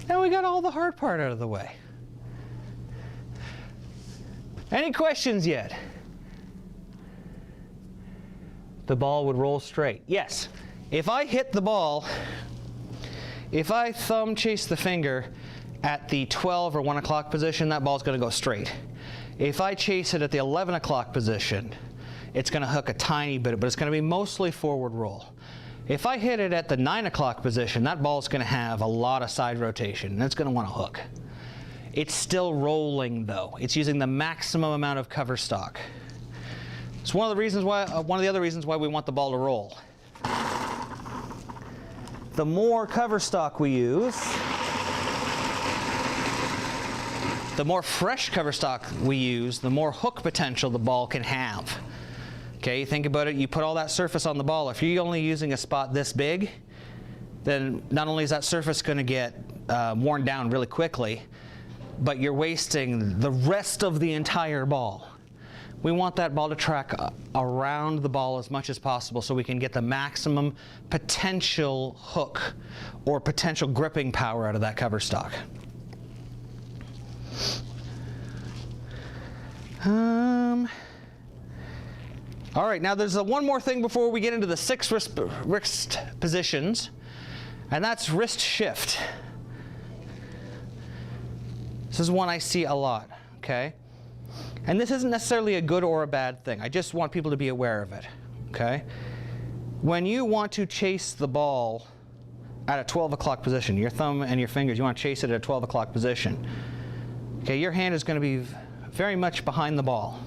Now we got all the hard part out of the way. Any questions yet? The ball would roll straight. Yes. If I hit the ball, if I thumb chase the finger at the 12 or 1 o'clock position, that ball's going to go straight. If I chase it at the 11 o'clock position, it's going to hook a tiny bit, but it's going to be mostly forward roll. If I hit it at the 9 o'clock position, that ball's going to have a lot of side rotation, and it's going to want to hook. It's still rolling, though. It's using the maximum amount of cover stock. It's one of the other reasons why we want the ball to roll. The more cover stock we use, the more fresh cover stock we use, the more hook potential the ball can have. Okay, think about it, you put all that surface on the ball. If you're only using a spot this big, then not only is that surface going to get worn down really quickly, but you're wasting the rest of the entire ball. We want that ball to track around the ball as much as possible so we can get the maximum potential hook or potential gripping power out of that cover stock. All right, now there's one more thing before we get into the 6 wrist positions, and that's wrist shift. This is one I see a lot, okay? And this isn't necessarily a good or a bad thing. I just want people to be aware of it, okay? When you want to chase the ball at a 12 o'clock position, your thumb and your fingers, you want to chase it at a 12 o'clock position, okay, your hand is going to be very much behind the ball.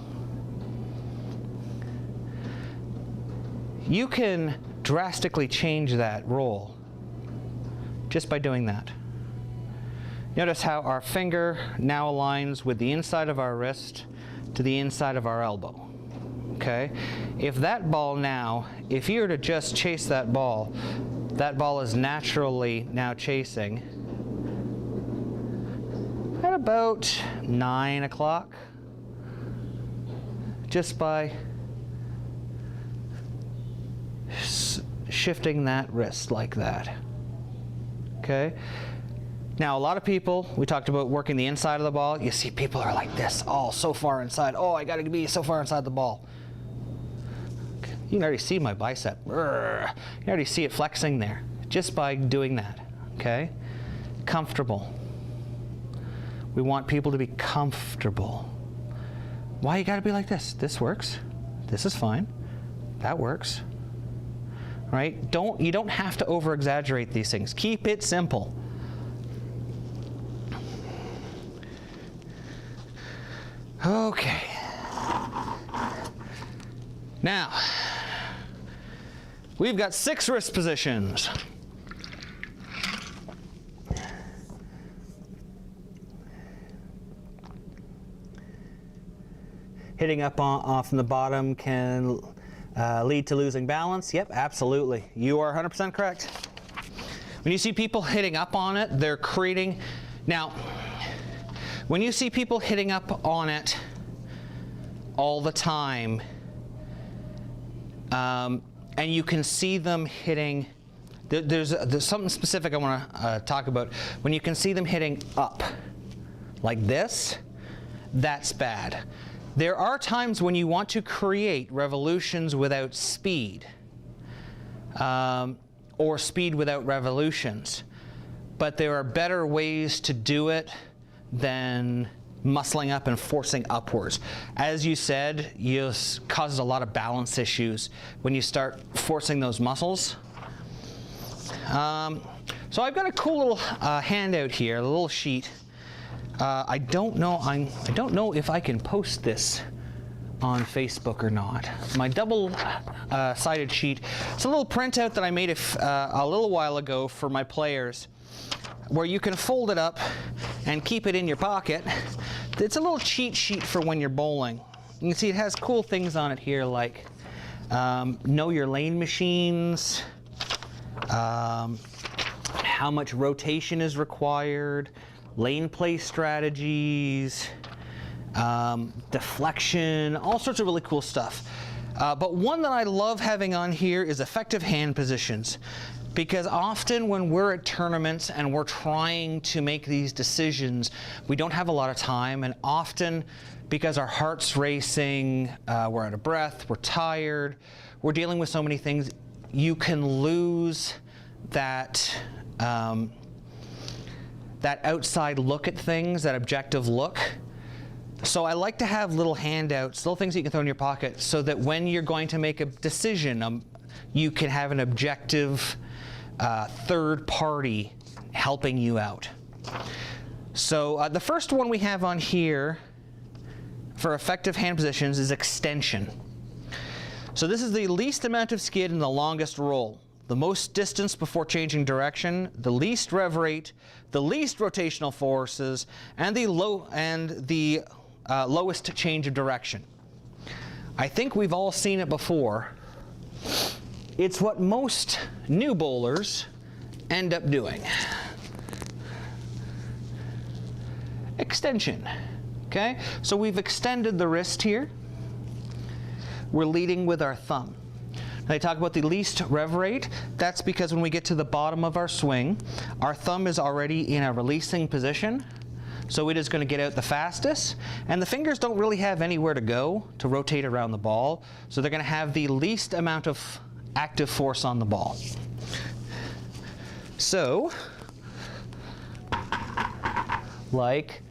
You can drastically change that roll just by doing that. Notice how our finger now aligns with the inside of our wrist to the inside of our elbow. Okay? If that ball now, if you were to just chase that ball is naturally now chasing at about 9 o'clock just by shifting that wrist like that. Okay? Now, a lot of people, we talked about working the inside of the ball. You see people are like this, oh, so far inside. Oh, I got to be so far inside the ball. You can already see my bicep. You can already see it flexing there just by doing that. Okay? Comfortable. We want people to be comfortable. Why you got to be like this? This works. This is fine. That works. Right? You don't have to over-exaggerate these things. Keep it simple. Okay. Now, we've got 6 wrist positions. Hitting up off from the bottom can lead to losing balance. Yep, absolutely. You are 100% correct. When you see people hitting up on it, they're creating... Now, when you see people hitting up on it all the time, and you can see them hitting, there's something specific I want to talk about. When you can see them hitting up like this, that's bad. There are times when you want to create revolutions without speed, or speed without revolutions. But there are better ways to do it than muscling up and forcing upwards. As you said, it causes a lot of balance issues when you start forcing those muscles. So I've got a cool little handout here, a little sheet. I don't know if I can post this on Facebook or not. My double-sided sheet. It's a little printout that I made a little while ago for my players, where you can fold it up and keep it in your pocket. It's a little cheat sheet for when you're bowling. You can see it has cool things on it here, like know your lane machines, how much rotation is required, lane play strategies, deflection, all sorts of really cool stuff. But one that I love having on here is effective hand positions. Because often when we're at tournaments and we're trying to make these decisions, we don't have a lot of time, and often because our heart's racing, we're out of breath, we're tired, we're dealing with so many things, you can lose that, that outside look at things, that objective look. So I like to have little handouts, little things that you can throw in your pocket, so that when you're going to make a decision, you can have an objective third party helping you out. So the first one we have on here for effective hand positions is extension. So this is the least amount of skid and the longest roll, the most distance before changing direction, the least rev rate, the least rotational forces, and the lowest change of direction. I think we've all seen it before. It's what most new bowlers end up doing. extension. Okay, so we've extended the wrist here. We're leading with our thumb. Now I talk about the least rev rate. That's because when we get to the bottom of our swing, our thumb is already in a releasing position. So it is going to get out the fastest, and the fingers don't really have anywhere to go to rotate around the ball, so they're going to have the least amount of active force on the ball. So, like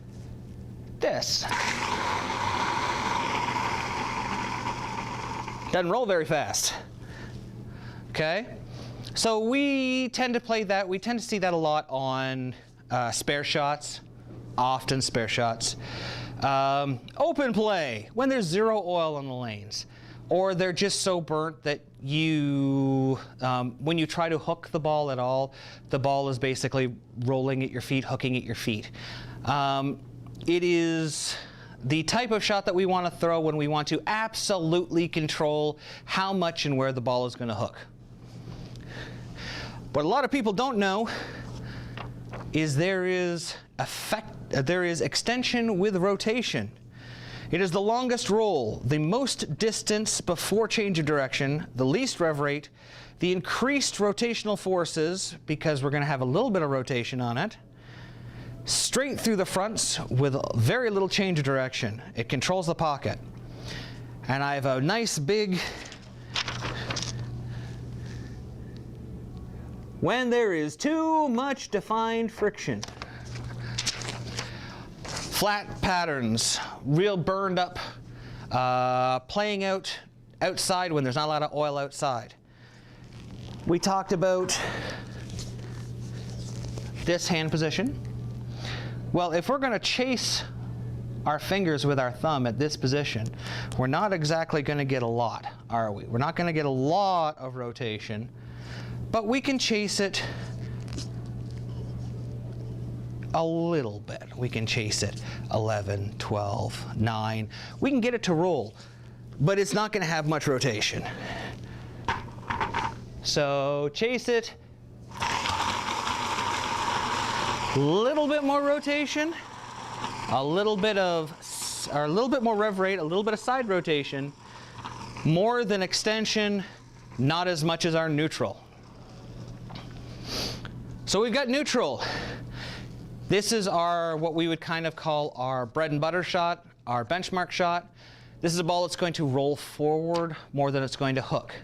this. Doesn't roll very fast. Okay? So we tend to play that, we tend to see that a lot on spare shots. Often spare shots. Open play, when there's zero oil on the lanes, or they're just so burnt that you, when you try to hook the ball at all, the ball is basically rolling at your feet, hooking at your feet. It is the type of shot that we want to throw when we want to absolutely control how much and where the ball is going to hook. What a lot of people don't know is there is extension with rotation. It is the longest roll, the most distance before change of direction, the least rev rate, the increased rotational forces, because we're going to have a little bit of rotation on it, straight through the fronts with very little change of direction. It controls the pocket. And I have a nice big, when there is too much defined friction. Flat patterns, real burned up, playing outside when there's not a lot of oil outside. We talked about this hand position. Well, if we're going to chase our fingers with our thumb at this position, we're not exactly going to get a lot, are we? We're not going to get a lot of rotation, but we can chase it a little bit. We can chase it 11, 12, 9. We can get it to roll, but it's not going to have much rotation. So chase it. A little bit more rotation, a little bit more rev rate, a little bit of side rotation, more than extension, not as much as our neutral. So we've got neutral. This is our, what we would kind of call our bread and butter shot, our benchmark shot. This is a ball that's going to roll forward more than it's going to hook.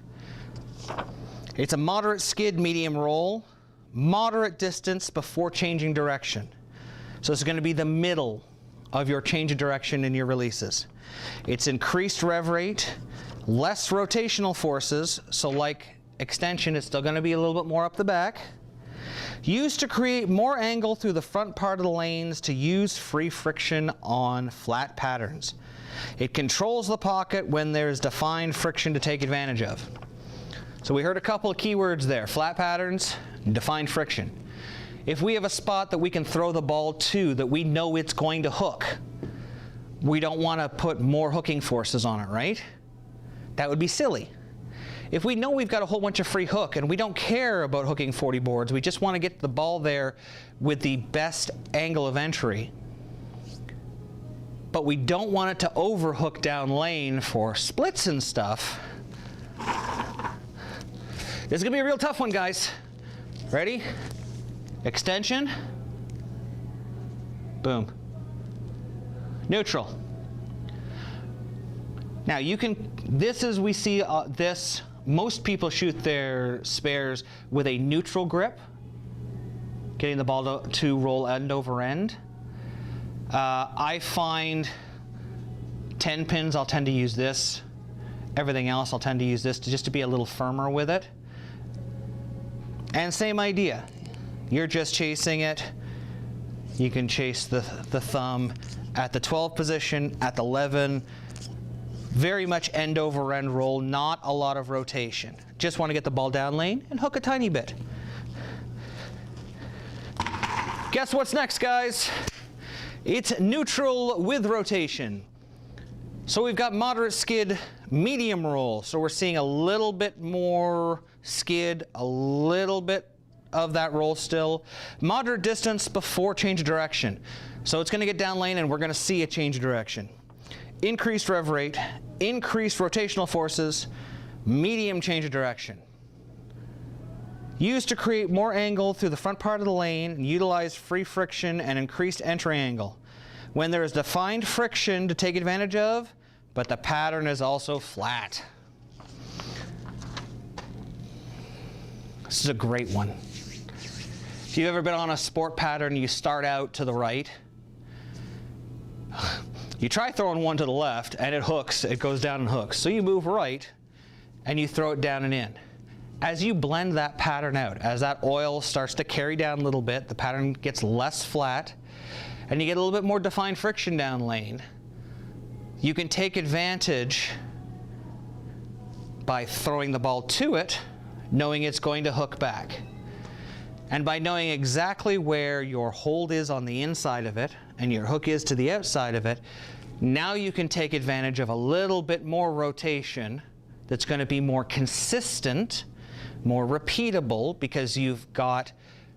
It's a moderate skid, medium roll, moderate distance before changing direction. So it's going to be the middle of your change of direction in your releases. It's increased rev rate, less rotational forces, so like extension, it's still going to be a little bit more up the back. Used to create more angle through the front part of the lanes to use free friction on flat patterns. It controls the pocket when there's defined friction to take advantage of. So we heard a couple of keywords there, flat patterns, defined friction. If we have a spot that we can throw the ball to that we know it's going to hook, we don't want to put more hooking forces on it, right? That would be silly. If we know we've got a whole bunch of free hook and we don't care about hooking 40 boards, we just want to get the ball there with the best angle of entry, but we don't want it to overhook down lane for splits and stuff. This is going to be a real tough one, guys. Ready? Extension. Boom. Neutral. Now you can, this is, we see this, most people shoot their spares with a neutral grip, getting the ball to roll end over end. I find 10 pins, I'll tend to use this. Everything else, I'll tend to use this just to be a little firmer with it. And same idea. You're just chasing it. You can chase the thumb at the 12 position, at the 11. Very much end over end roll, not a lot of rotation. Just want to get the ball down lane and hook a tiny bit. Guess what's next, guys? It's neutral with rotation. So we've got moderate skid, medium roll. So we're seeing a little bit more skid, a little bit of that roll still. Moderate distance before change of direction. So it's going to get down lane and we're going to see a change of direction. Increased rev rate, increased rotational forces, medium change of direction. Used to create more angle through the front part of the lane and utilize free friction and increased entry angle. When there is defined friction to take advantage of, but the pattern is also flat. This is a great one. If you've ever been on a sport pattern, you start out to the right. You try throwing one to the left and it hooks, it goes down and hooks. So you move right and you throw it down and in. As you blend that pattern out, as that oil starts to carry down a little bit, the pattern gets less flat and you get a little bit more defined friction down lane. You can take advantage by throwing the ball to it, knowing it's going to hook back. And by knowing exactly where your hold is on the inside of it and your hook is to the outside of it, now you can take advantage of a little bit more rotation that's going to be more consistent, more repeatable, because you've got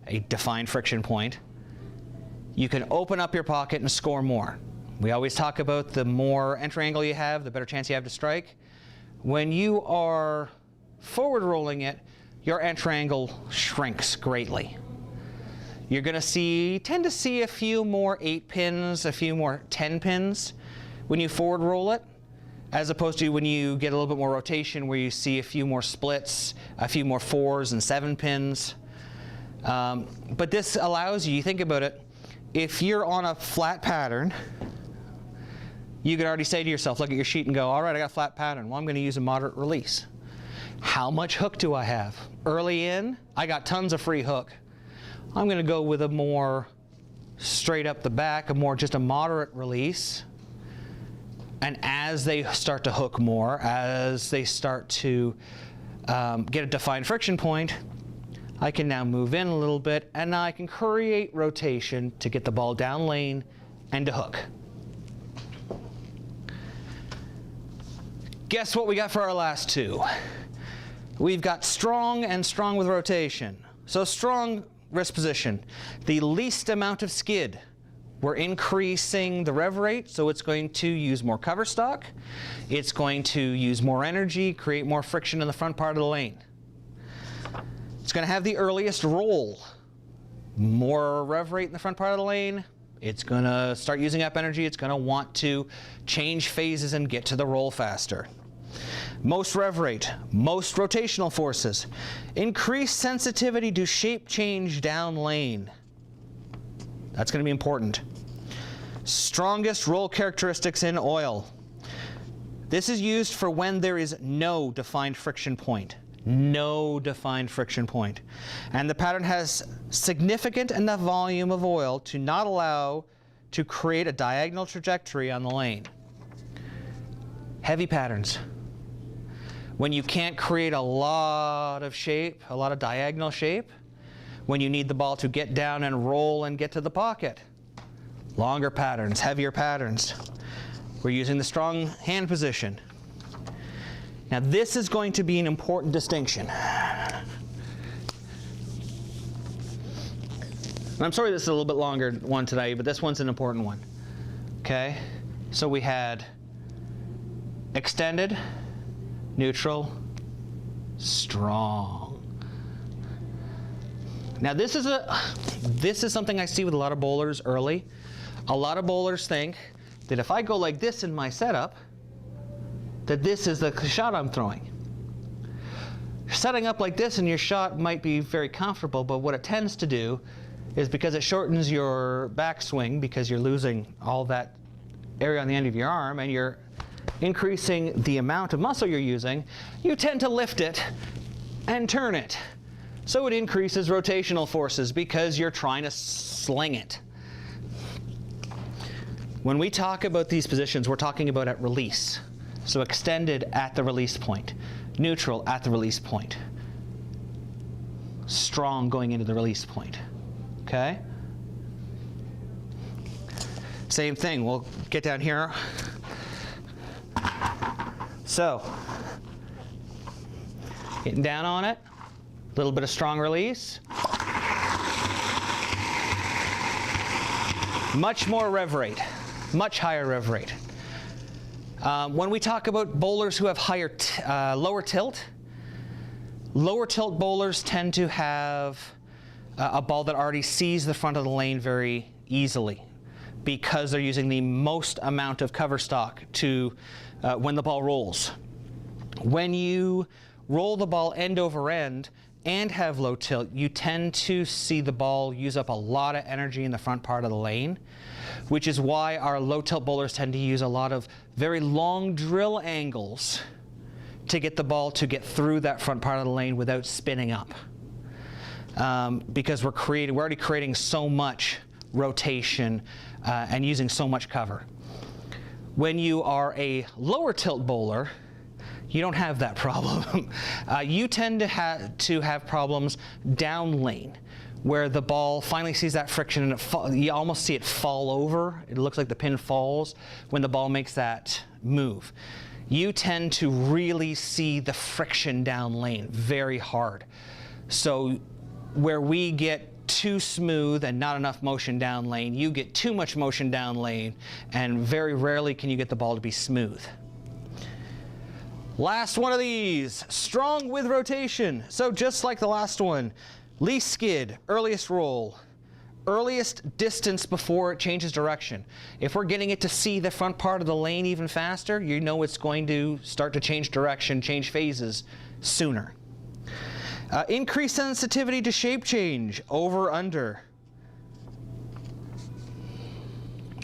a defined friction point. You can open up your pocket and score more. We always talk about the more entry angle you have, the better chance you have to strike. When you are forward rolling it, your entry angle shrinks greatly. You're going to tend to see a few more 8 pins, a few more 10 pins when you forward roll it, as opposed to when you get a little bit more rotation where you see a few more splits, a few more 4s and 7 pins. But this allows you think about it, if you're on a flat pattern, you can already say to yourself, look at your sheet and go, all right, I got a flat pattern. Well, I'm going to use a moderate release. How much hook do I have? Early in, I got tons of free hook. I'm going to go with a more straight up the back, just a moderate release. And as they start to hook more, as they start to get a defined friction point, I can now move in a little bit and now I can create rotation to get the ball down lane and to hook. Guess what we got for our last two? We've got strong and strong with rotation. So strong wrist position, the least amount of skid. We're increasing the rev rate, so it's going to use more cover stock. It's going to use more energy, create more friction in the front part of the lane. It's going to have the earliest roll. More rev rate in the front part of the lane. It's going to start using up energy. It's going to want to change phases and get to the roll faster. Most rev rate, most rotational forces, increased sensitivity to shape change down lane. That's going to be important. Strongest roll characteristics in oil. This is used for when there is no defined friction point. No defined friction point. And the pattern has significant enough volume of oil to not allow to create a diagonal trajectory on the lane. Heavy patterns. When you can't create a lot of shape, a lot of diagonal shape, when you need the ball to get down and roll and get to the pocket. Longer patterns, heavier patterns. We're using the strong hand position. Now this is going to be an important distinction. And I'm sorry this is a little bit longer one today, but this one's an important one. Okay? So we had extended, neutral, strong. Now this is something I see with a lot of bowlers early. A lot of bowlers think that if I go like this in my setup, that this is the shot I'm throwing. Setting up like this in your shot might be very comfortable, but what it tends to do is, because it shortens your backswing, because you're losing all that area on the end of your arm and you're increasing the amount of muscle you're using, you tend to lift it and turn it. So it increases rotational forces because you're trying to sling it. When we talk about these positions, we're talking about at release. So extended at the release point, neutral at the release point, strong going into the release point. Okay? Same thing, we'll get down here. So, getting down on it, a little bit of strong release. much more rev rate, much higher rev rate. When we talk about bowlers who have lower tilt bowlers tend to have a ball that already sees the front of the lane very easily because they're using the most amount of cover stock to when the ball rolls. When you roll the ball end over end and have low tilt, you tend to see the ball use up a lot of energy in the front part of the lane, which is why our low tilt bowlers tend to use a lot of very long drill angles to get the ball to get through that front part of the lane without spinning up. Because we're already creating so much rotation and using so much cover. When you are a lower tilt bowler, you don't have that problem. You tend to have problems down lane, where the ball finally sees that friction and you almost see it fall over. It looks like the pin falls when the ball makes that move. You tend to really see the friction down lane very hard. So where we get too smooth and not enough motion down lane, you get too much motion down lane, and very rarely can you get the ball to be smooth. Last one of these, strong with rotation. So just like the last one, least skid, earliest roll, earliest distance before it changes direction. If we're getting it to see the front part of the lane even faster, you know it's going to start to change direction, change phases sooner. Increased sensitivity to shape change, over, under.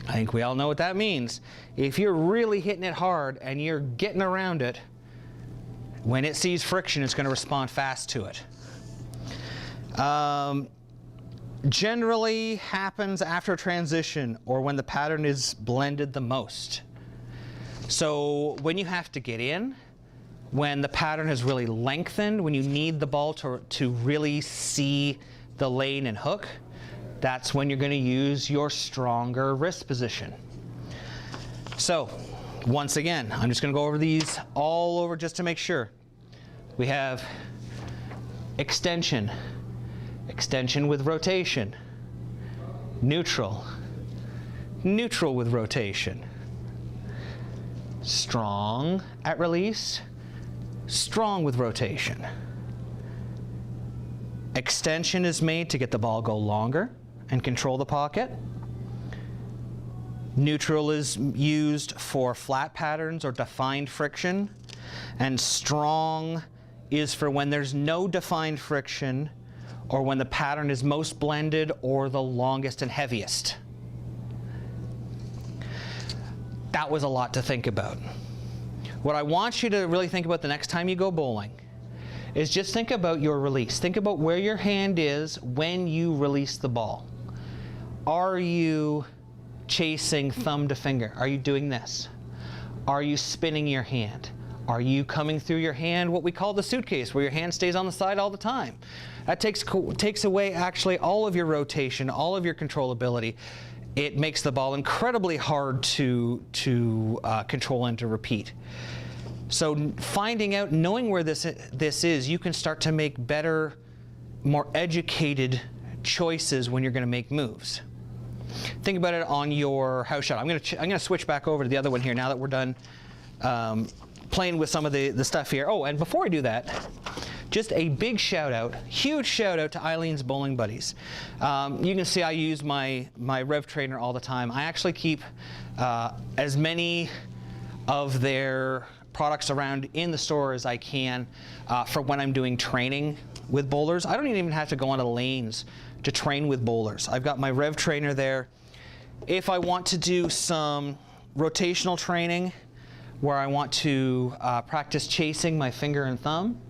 I think we all know what that means. If you're really hitting it hard and you're getting around it, when it sees friction, it's going to respond fast to it. Generally happens after transition or when the pattern is blended the most. So when you have to get in, when the pattern has really lengthened, when you need the ball to really see the lane and hook, that's when you're going to use your stronger wrist position. So once again, I'm just going to go over these all over just to make sure. We have extension, extension with rotation, neutral, neutral with rotation, strong at release, strong with rotation. Extension is made to get the ball go longer and control the pocket. Neutral is used for flat patterns or defined friction, and strong is for when there's no defined friction or when the pattern is most blended or the longest and heaviest. That was a lot to think about. What I want you to really think about the next time you go bowling is just think about your release. Think about where your hand is when you release the ball. Are you chasing thumb to finger? Are you doing this? Are you spinning your hand? Are you coming through your hand what we call the suitcase, where your hand stays on the side all the time? That takes away actually all of your rotation, all of your controllability. It makes the ball incredibly hard to control and to repeat. So finding out, knowing where this is, you can start to make better, more educated choices when you're going to make moves. Think about it on your house shot. I'm going to switch back over to the other one here now that we're done playing with some of the stuff here. Oh, and before I do that, just a big shout out, huge shout out to Eileen's Bowling Buddies. You can see I use my Rev Trainer all the time. I actually keep as many of their products around in the store as I can for when I'm doing training with bowlers. I don't even have to go onto the lanes to train with bowlers. I've got my Rev Trainer there. If I want to do some rotational training where I want to practice chasing my finger and thumb,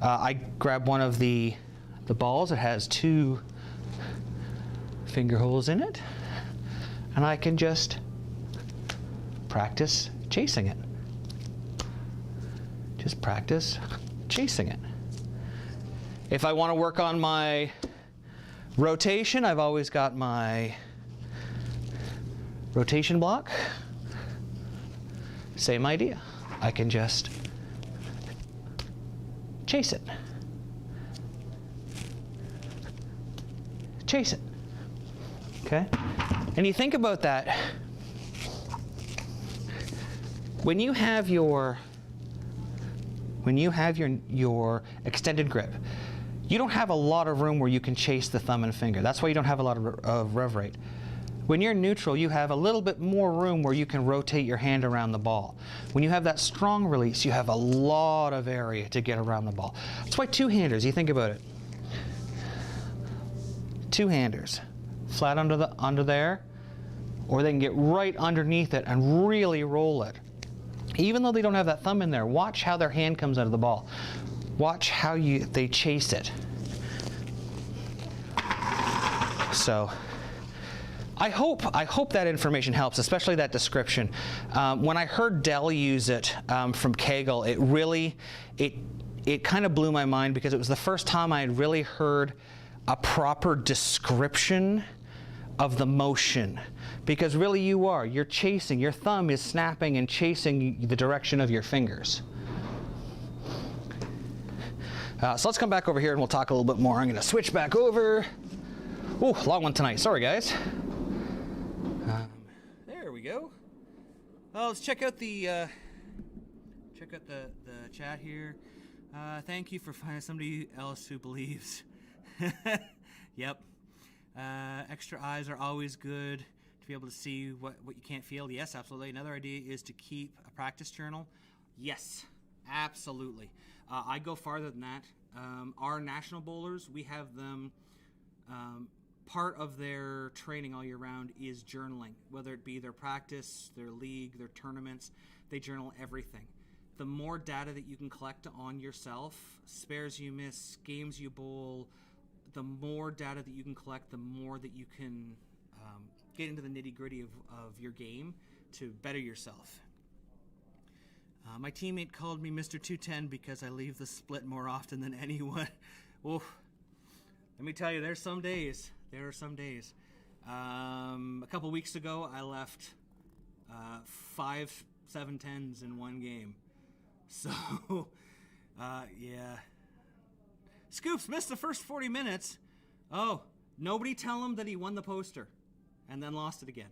I grab one of the balls. It has 2 finger holes in it, and I can just practice chasing it. Just practice chasing it. If I want to work on my rotation, I've always got my rotation block. Same idea. I can just chase it. Chase it. Okay? And you think about that, when you have your extended grip, you don't have a lot of room where you can chase the thumb and finger. That's why you don't have a lot of rev rate. When you're neutral, you have a little bit more room where you can rotate your hand around the ball. When you have that strong release, you have a lot of area to get around the ball. That's why two-handers, you think about it. Two-handers, flat under there, or they can get right underneath it and really roll it. Even though they don't have that thumb in there, watch how their hand comes out of the ball. Watch how they chase it. So, I hope that information helps, especially that description. When I heard Dell use it from Kegel, it kind of blew my mind because it was the first time I had really heard a proper description of the motion. Because really you're chasing, your thumb is snapping and chasing the direction of your fingers. So let's come back over here and we'll talk a little bit more. I'm going to switch back over. Ooh, long one tonight. Sorry, guys. There we go. Well, let's check out the chat here. Thank you for finding somebody else who believes. Yep. Extra eyes are always good to be able to see what you can't feel. Yes, absolutely. Another idea is to keep a practice journal. Yes, absolutely. I go farther than that. Our national bowlers, we have them, part of their training all year round is journaling, whether it be their practice, their league, their tournaments. They journal everything. The more data that you can collect on yourself, spares you miss, games you bowl, the more data that you can collect, the more that you can get into the nitty-gritty of your game to better yourself. My teammate called me Mr. 210 because I leave the split more often than anyone. Well, let me tell you, there are some days. A couple weeks ago, I left 5 7-10s in one game. So, yeah. Scoops missed the first 40 minutes. Oh, nobody tell him that he won the poster and then lost it again.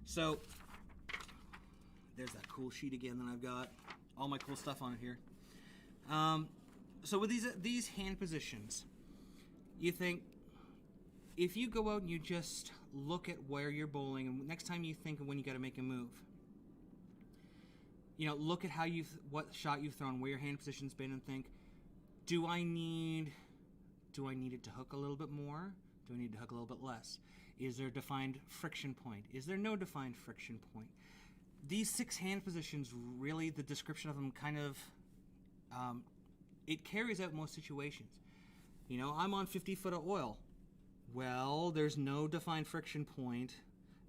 So, there's that cool sheet again that I've got. All my cool stuff on it here. So with these hand positions, you think, if you go out and you just look at where you're bowling, and next time you think of when you got to make a move, look at what shot you've thrown, where your hand position's been, and think, do I need it to hook a little bit more? Do I need to hook a little bit less? Is there a defined friction point? Is there no defined friction point? These 6 hand positions, really, the description of them kind of, it carries out most situations. I'm on 50 foot of oil. Well, there's no defined friction point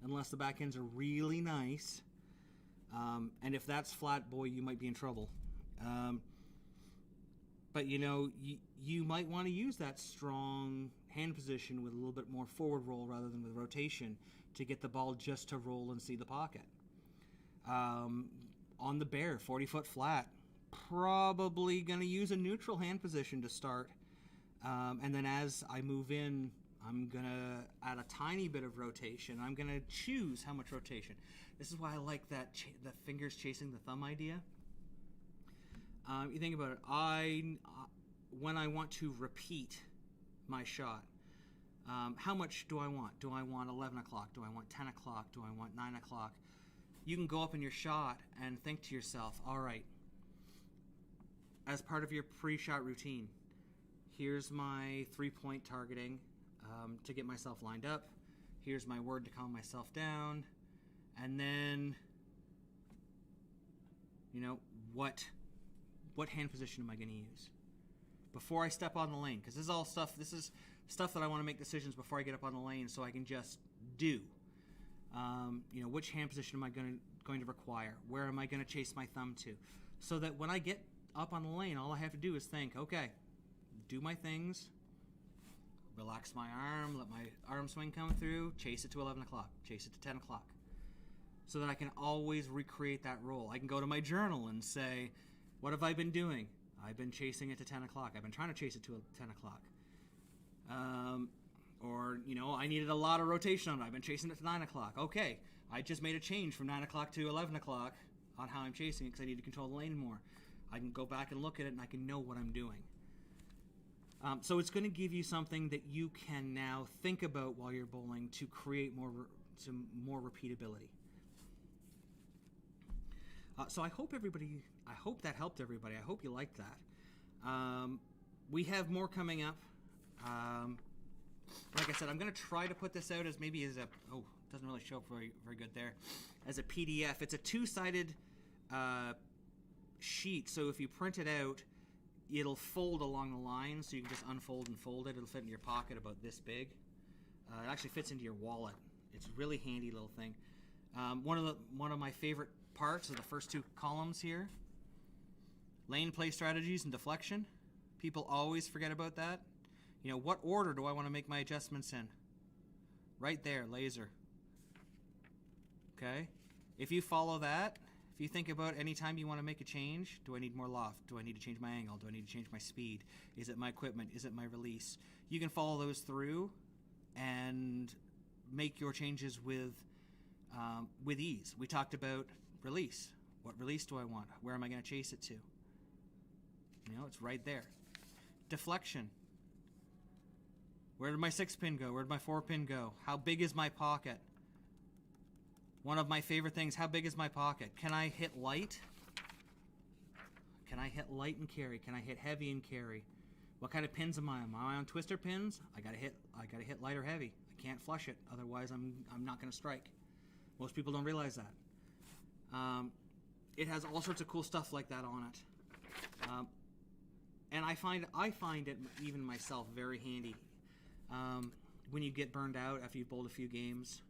unless the back ends are really nice. And if that's flat, boy, you might be in trouble. But you might want to use that strong hand position with a little bit more forward roll rather than with rotation to get the ball just to roll and see the pocket. On the bear, 40 foot flat, probably going to use a neutral hand position to start. And then as I move in, I'm going to add a tiny bit of rotation. I'm going to choose how much rotation. This is why I like that the fingers chasing the thumb idea. You think about it. When I want to repeat my shot, how much do I want? Do I want 11 o'clock? Do I want 10 o'clock? Do I want 9 o'clock? You can go up in your shot and think to yourself, all right, as part of your pre-shot routine, here's my 3-point targeting to get myself lined up. Here's my word to calm myself down. And then, what hand position am I going to use before I step on the lane? Because this is stuff that I want to make decisions before I get up on the lane so I can just do. Which hand position am I going to require? Where am I going to chase my thumb to? So that when I get up on the lane, all I have to do is think, okay, do my things, relax my arm, let my arm swing come through, chase it to 11 o'clock, chase it to 10 o'clock. So that I can always recreate that roll. I can go to my journal and say, what have I been doing? I've been chasing it to 10 o'clock. I've been trying to chase it to 10 o'clock. Or, you know, I needed a lot of rotation on it. I've been chasing it to 9 o'clock. Okay, I just made a change from 9 o'clock to 11 o'clock on how I'm chasing it because I need to control the lane more. I can go back and look at it and I can know what I'm doing. So it's going to give you something that you can now think about while you're bowling to create more repeatability. So I hope that helped everybody. I hope you liked that. We have more coming up. Like I said, I'm going to try to put this out as maybe as a, oh, it doesn't really show up very, very good there, as a PDF. It's a two-sided sheet, so if you print it out, it'll fold along the line, so you can just unfold and fold it. It'll fit in your pocket about this big. It actually fits into your wallet. It's a really handy little thing. One of my favorite parts are the first two columns here. Lane play strategies and deflection. People always forget about that. You know, what order do I want to make my adjustments in? Right there, laser. Okay? If you follow that, if you think about any time you want to make a change, do I need more loft? Do I need to change my angle? Do I need to change my speed? Is it my equipment? Is it my release? You can follow those through and make your changes with ease. We talked about release. What release do I want? Where am I going to chase it to? You know, it's right there. Deflection. Where did my 6-pin go? Where did my 4-pin go? How big is my pocket? One of my favorite things, how big is my pocket? Can I hit light? Can I hit light and carry? Can I hit heavy and carry? What kind of pins am I on? Am I on twister pins? I gotta hit light or heavy. I can't flush it, otherwise I'm not gonna strike. Most people don't realize that. It has all sorts of cool stuff like that on it. And I find it even myself very handy. When you get burned out after you've bowled a few games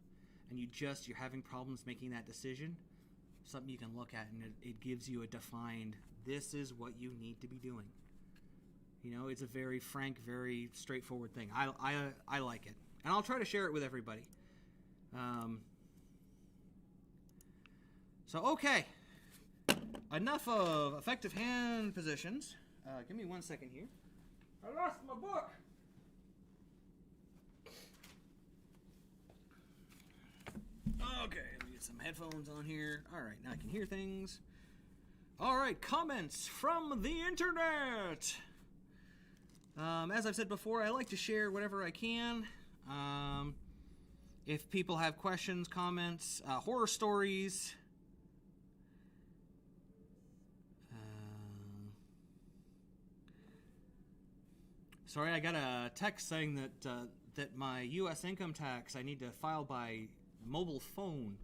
and you're having problems making that decision, something you can look at and it gives you a defined, this is what you need to be doing. You know, it's a very frank, very straightforward thing. I like it. And I'll try to share it with everybody. So, okay. Enough of effective hand positions. Give me 1 second here. I lost my book. Okay, let me get some headphones on here. All right, now I can hear things. All right, comments from the internet. As I've said before, I like to share whatever I can. If people have questions, comments, horror stories. Sorry, I got a text saying that my U.S. income tax I need to file by mobile phone,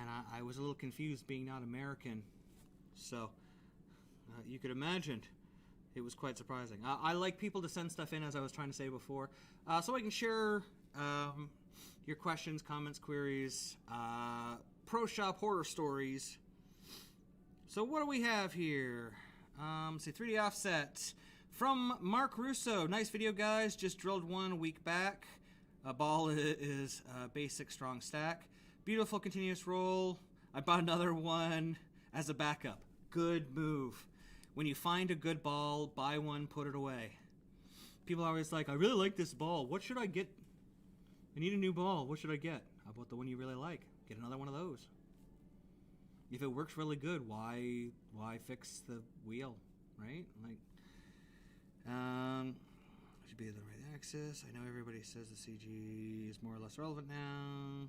and I was a little confused being not American, so you could imagine it was quite surprising. I like people to send stuff in, as I was trying to say before, so I can share your questions, comments, queries, pro shop horror stories. So what do we have here? See, 3D offset from Mark Russo. Nice video, guys. Just drilled one a week back. A ball is a basic strong stack. Beautiful continuous roll. I bought another one as a backup. Good move. When you find a good ball, buy one, put it away. People are always like, I really like this ball. What should I get? I need a new ball. What should I get? How about the one you really like? Get another one of those. If it works really good, why fix the wheel, right? Like, should be the right axis. I know everybody says the CG is more or less relevant now.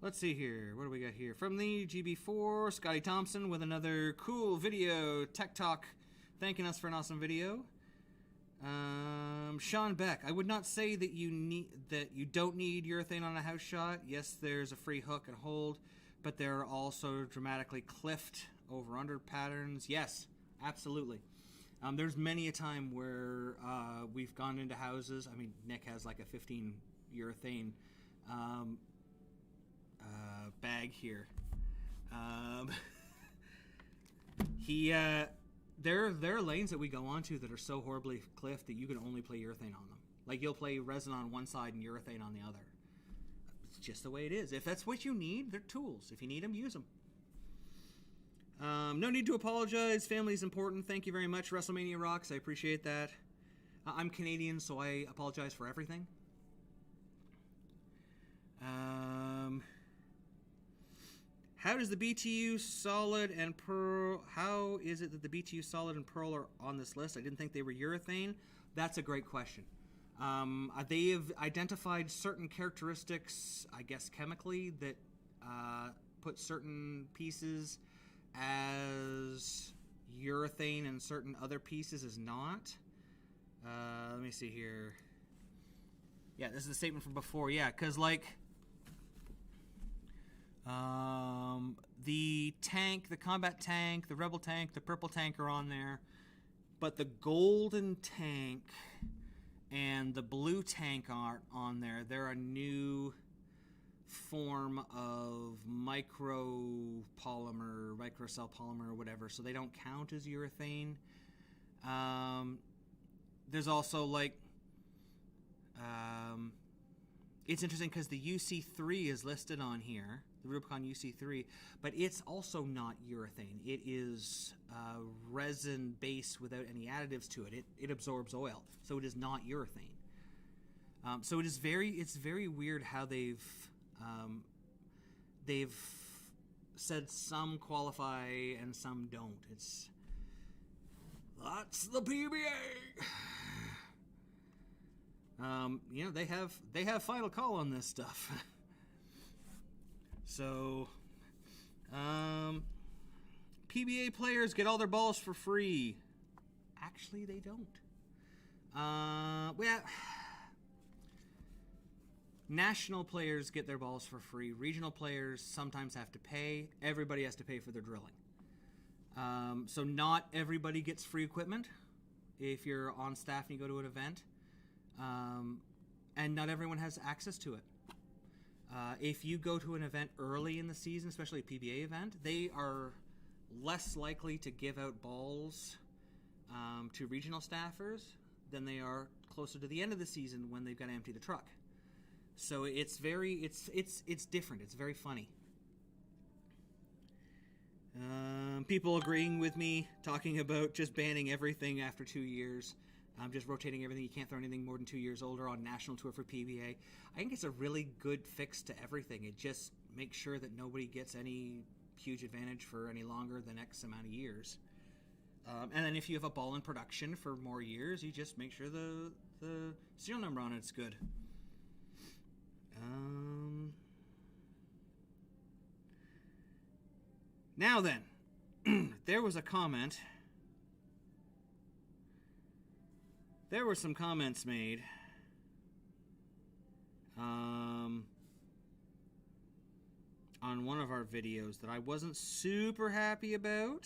Let's see here. What do we got here? From the GB4, Scotty Thompson with another cool video. Tech Talk thanking us for an awesome video. Sean Beck, I would not say that you don't need urethane on a house shot. Yes, there's a free hook and hold, but there are also dramatically cliffed over-under patterns. Yes, absolutely. There's many a time where we've gone into houses. I mean, Nick has like a 15 urethane bag here. There are lanes that we go onto that are so horribly cliffed that you can only play urethane on them. Like, you'll play resin on one side and urethane on the other. It's just the way it is. If that's what you need, they're tools. If you need them, use them. No need to apologize. Family is important. Thank you very much, WrestleMania Rocks. I appreciate that. I'm Canadian, so I apologize for everything. How does the BTU Solid and Pearl... How is it that the BTU Solid and Pearl are on this list? I didn't think they were urethane. That's a great question. They have identified certain characteristics, I guess chemically, that put certain pieces as urethane and certain other pieces as not. Let me see here. Yeah, this is the statement from before. Yeah, because like the tank, the combat tank, the rebel tank, the purple tank are on there, but the golden tank and the blue tank aren't on there. They're a new form of micropolymer, microcell polymer, or whatever, so they don't count as urethane. There's also like it's interesting because the UC3 is listed on here, the Rubicon UC3, but it's also not urethane. It is resin base without any additives to it. It absorbs oil, so it is not urethane. So it's very weird how they've said some qualify and some don't. That's the PBA. They have final call on this stuff. So, PBA players get all their balls for free. Actually, they don't. National players get their balls for free. Regional players sometimes have to pay. Everybody has to pay for their drilling. So not everybody gets free equipment if you're on staff and you go to an event. And not everyone has access to it. If you go to an event early in the season, especially a PBA event, they are less likely to give out balls to regional staffers than they are closer to the end of the season when they've got to empty the truck. So it's different. It's very funny. People agreeing with me, talking about just banning everything after 2 years. Just rotating everything. You can't throw anything more than 2 years older on national tour for PBA. I think it's a really good fix to everything. It just makes sure that nobody gets any huge advantage for any longer than X amount of years. And then if you have a ball in production for more years, you just make sure the serial number on it's good. Now then, there was a comment. There were some comments made on one of our videos that I wasn't super happy about.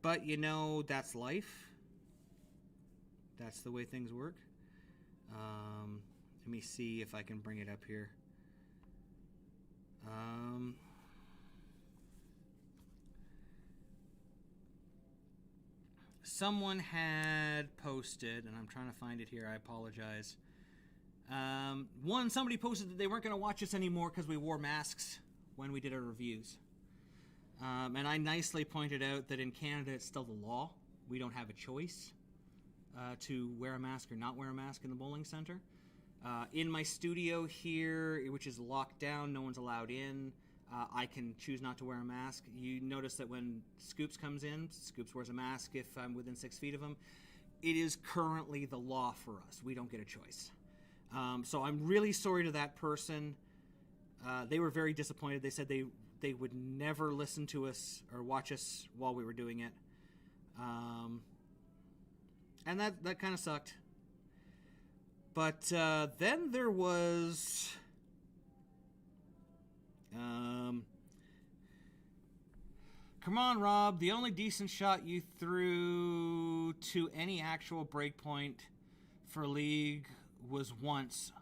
But, you know, that's life. That's the way things work. Let me see if I can bring it up here. Someone had posted, and I'm trying to find it here, I apologize. Somebody posted that they weren't going to watch us anymore because we wore masks when we did our reviews. And I nicely pointed out that in Canada it's still the law. We don't have a choice to wear a mask or not wear a mask in the bowling center. In my studio here, which is locked down, no one's allowed in. I can choose not to wear a mask. You notice that when Scoops comes in, Scoops wears a mask if I'm within 6 feet of him. It is currently the law for us. We don't get a choice. So I'm really sorry to that person. They were very disappointed. They said they would never listen to us or watch us while we were doing it. And that kind of sucked. But then there was... come on, Rob. The only decent shot you threw to any actual breakpoint for League was once.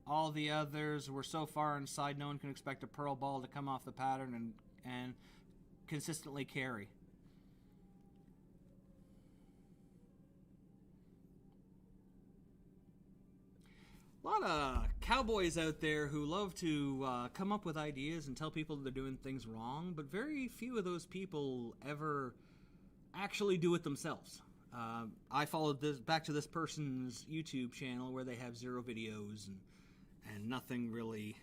All the others were so far inside, no one can expect a pearl ball to come off the pattern and consistently carry. A lot of cowboys out there who love to come up with ideas and tell people they're doing things wrong, but very few of those people ever actually do it themselves. I followed back to this person's YouTube channel where they have 0 videos and nothing really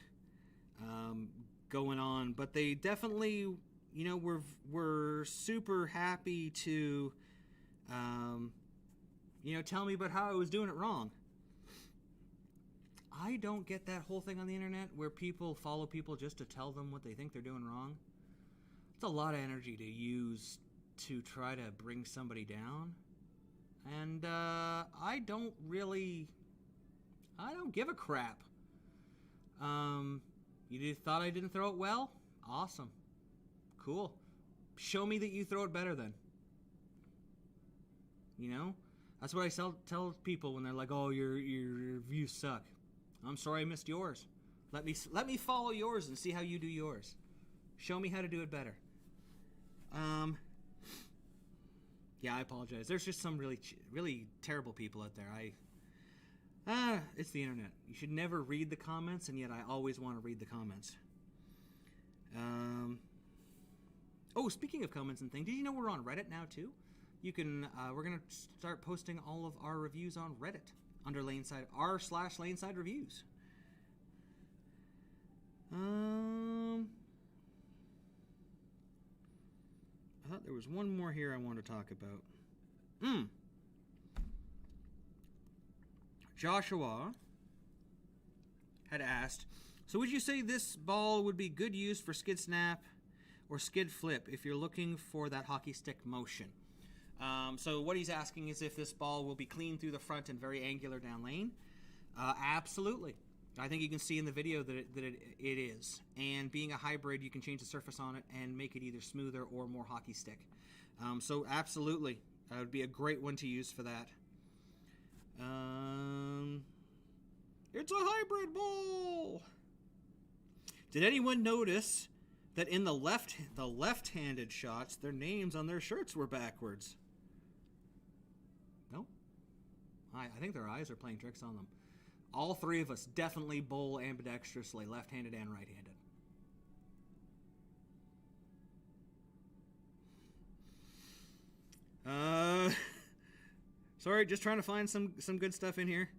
going on, but they definitely, you know, were super happy to, you know, tell me about how I was doing it wrong. I don't get that whole thing on the internet where people follow people just to tell them what they think they're doing wrong. It's a lot of energy to use to try to bring somebody down. And I don't give a crap. You thought I didn't throw it well? Awesome. Cool. Show me that you throw it better then. You know? That's what I tell people when they're like, oh, your reviews suck. I'm sorry I missed yours. Let me follow yours and see how you do yours. Show me how to do it better. Yeah, I apologize. There's just some really terrible people out there. It's the internet. You should never read the comments, and yet I always want to read the comments. Oh, speaking of comments and things, did you know we're on Reddit now too? You can. We're gonna start posting all of our reviews on Reddit under LaneSide r/LaneSide reviews. I thought there was one more here I wanted to talk about. Joshua had asked, so would you say this ball would be good use for skid snap or skid flip if you're looking for that hockey stick motion? So what he's asking is if this ball will be clean through the front and very angular down lane. Absolutely. I think you can see in the video that it is. And being a hybrid, you can change the surface on it and make it either smoother or more hockey stick. So absolutely, that would be a great one to use for that. It's a hybrid ball. Did anyone notice that in the left-handed shots, their names on their shirts were backwards? No? I think their eyes are playing tricks on them. All three of us definitely bowl ambidextrously, left-handed and right-handed. Sorry, just trying to find some good stuff in here.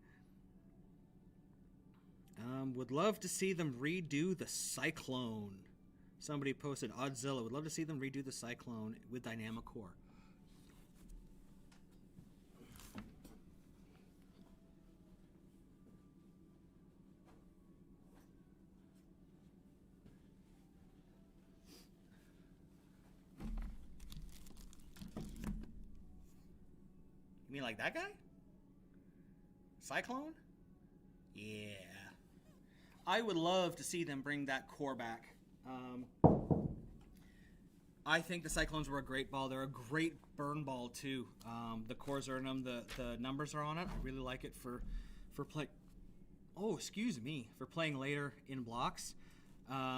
Would love to see them redo the Cyclone. Somebody posted, Oddzilla, would love to see them redo the Cyclone with dynamic core. You mean like that guy? Cyclone? Yeah. I would love to see them bring that core back. I think the Cyclones were a great ball. They're a great burn ball too. The cores are in them. The numbers are on it. I really like it for play. Oh, excuse me, for playing later in blocks.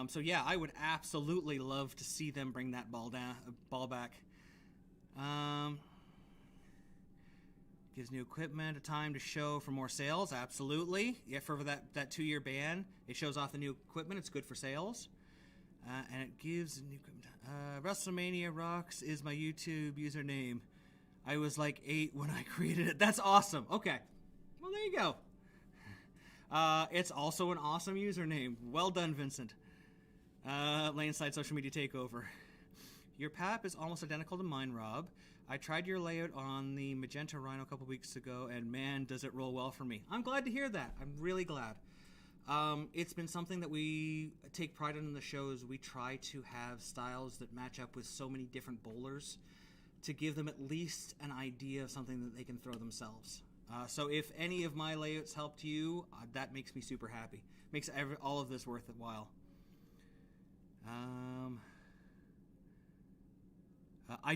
So yeah, I would absolutely love to see them bring that ball back. Gives new equipment a time to show for more sales. Absolutely. Yeah, for that 2-year ban, it shows off the new equipment. It's good for sales. And it gives new equipment. WrestleMania Rocks is my YouTube username. I was like 8 when I created it. That's awesome. Okay. Well, there you go. It's also an awesome username. Well done, Vincent. LaneSide Social Media Takeover. Your PAP is almost identical to mine, Rob. I tried your layout on the Magenta Rhino a couple weeks ago, and man, does it roll well for me. I'm glad to hear that. I'm really glad. It's been something that we take pride in the shows. We try to have styles that match up with so many different bowlers to give them at least an idea of something that they can throw themselves. So if any of my layouts helped you, that makes me super happy. Makes all of this worth it while. I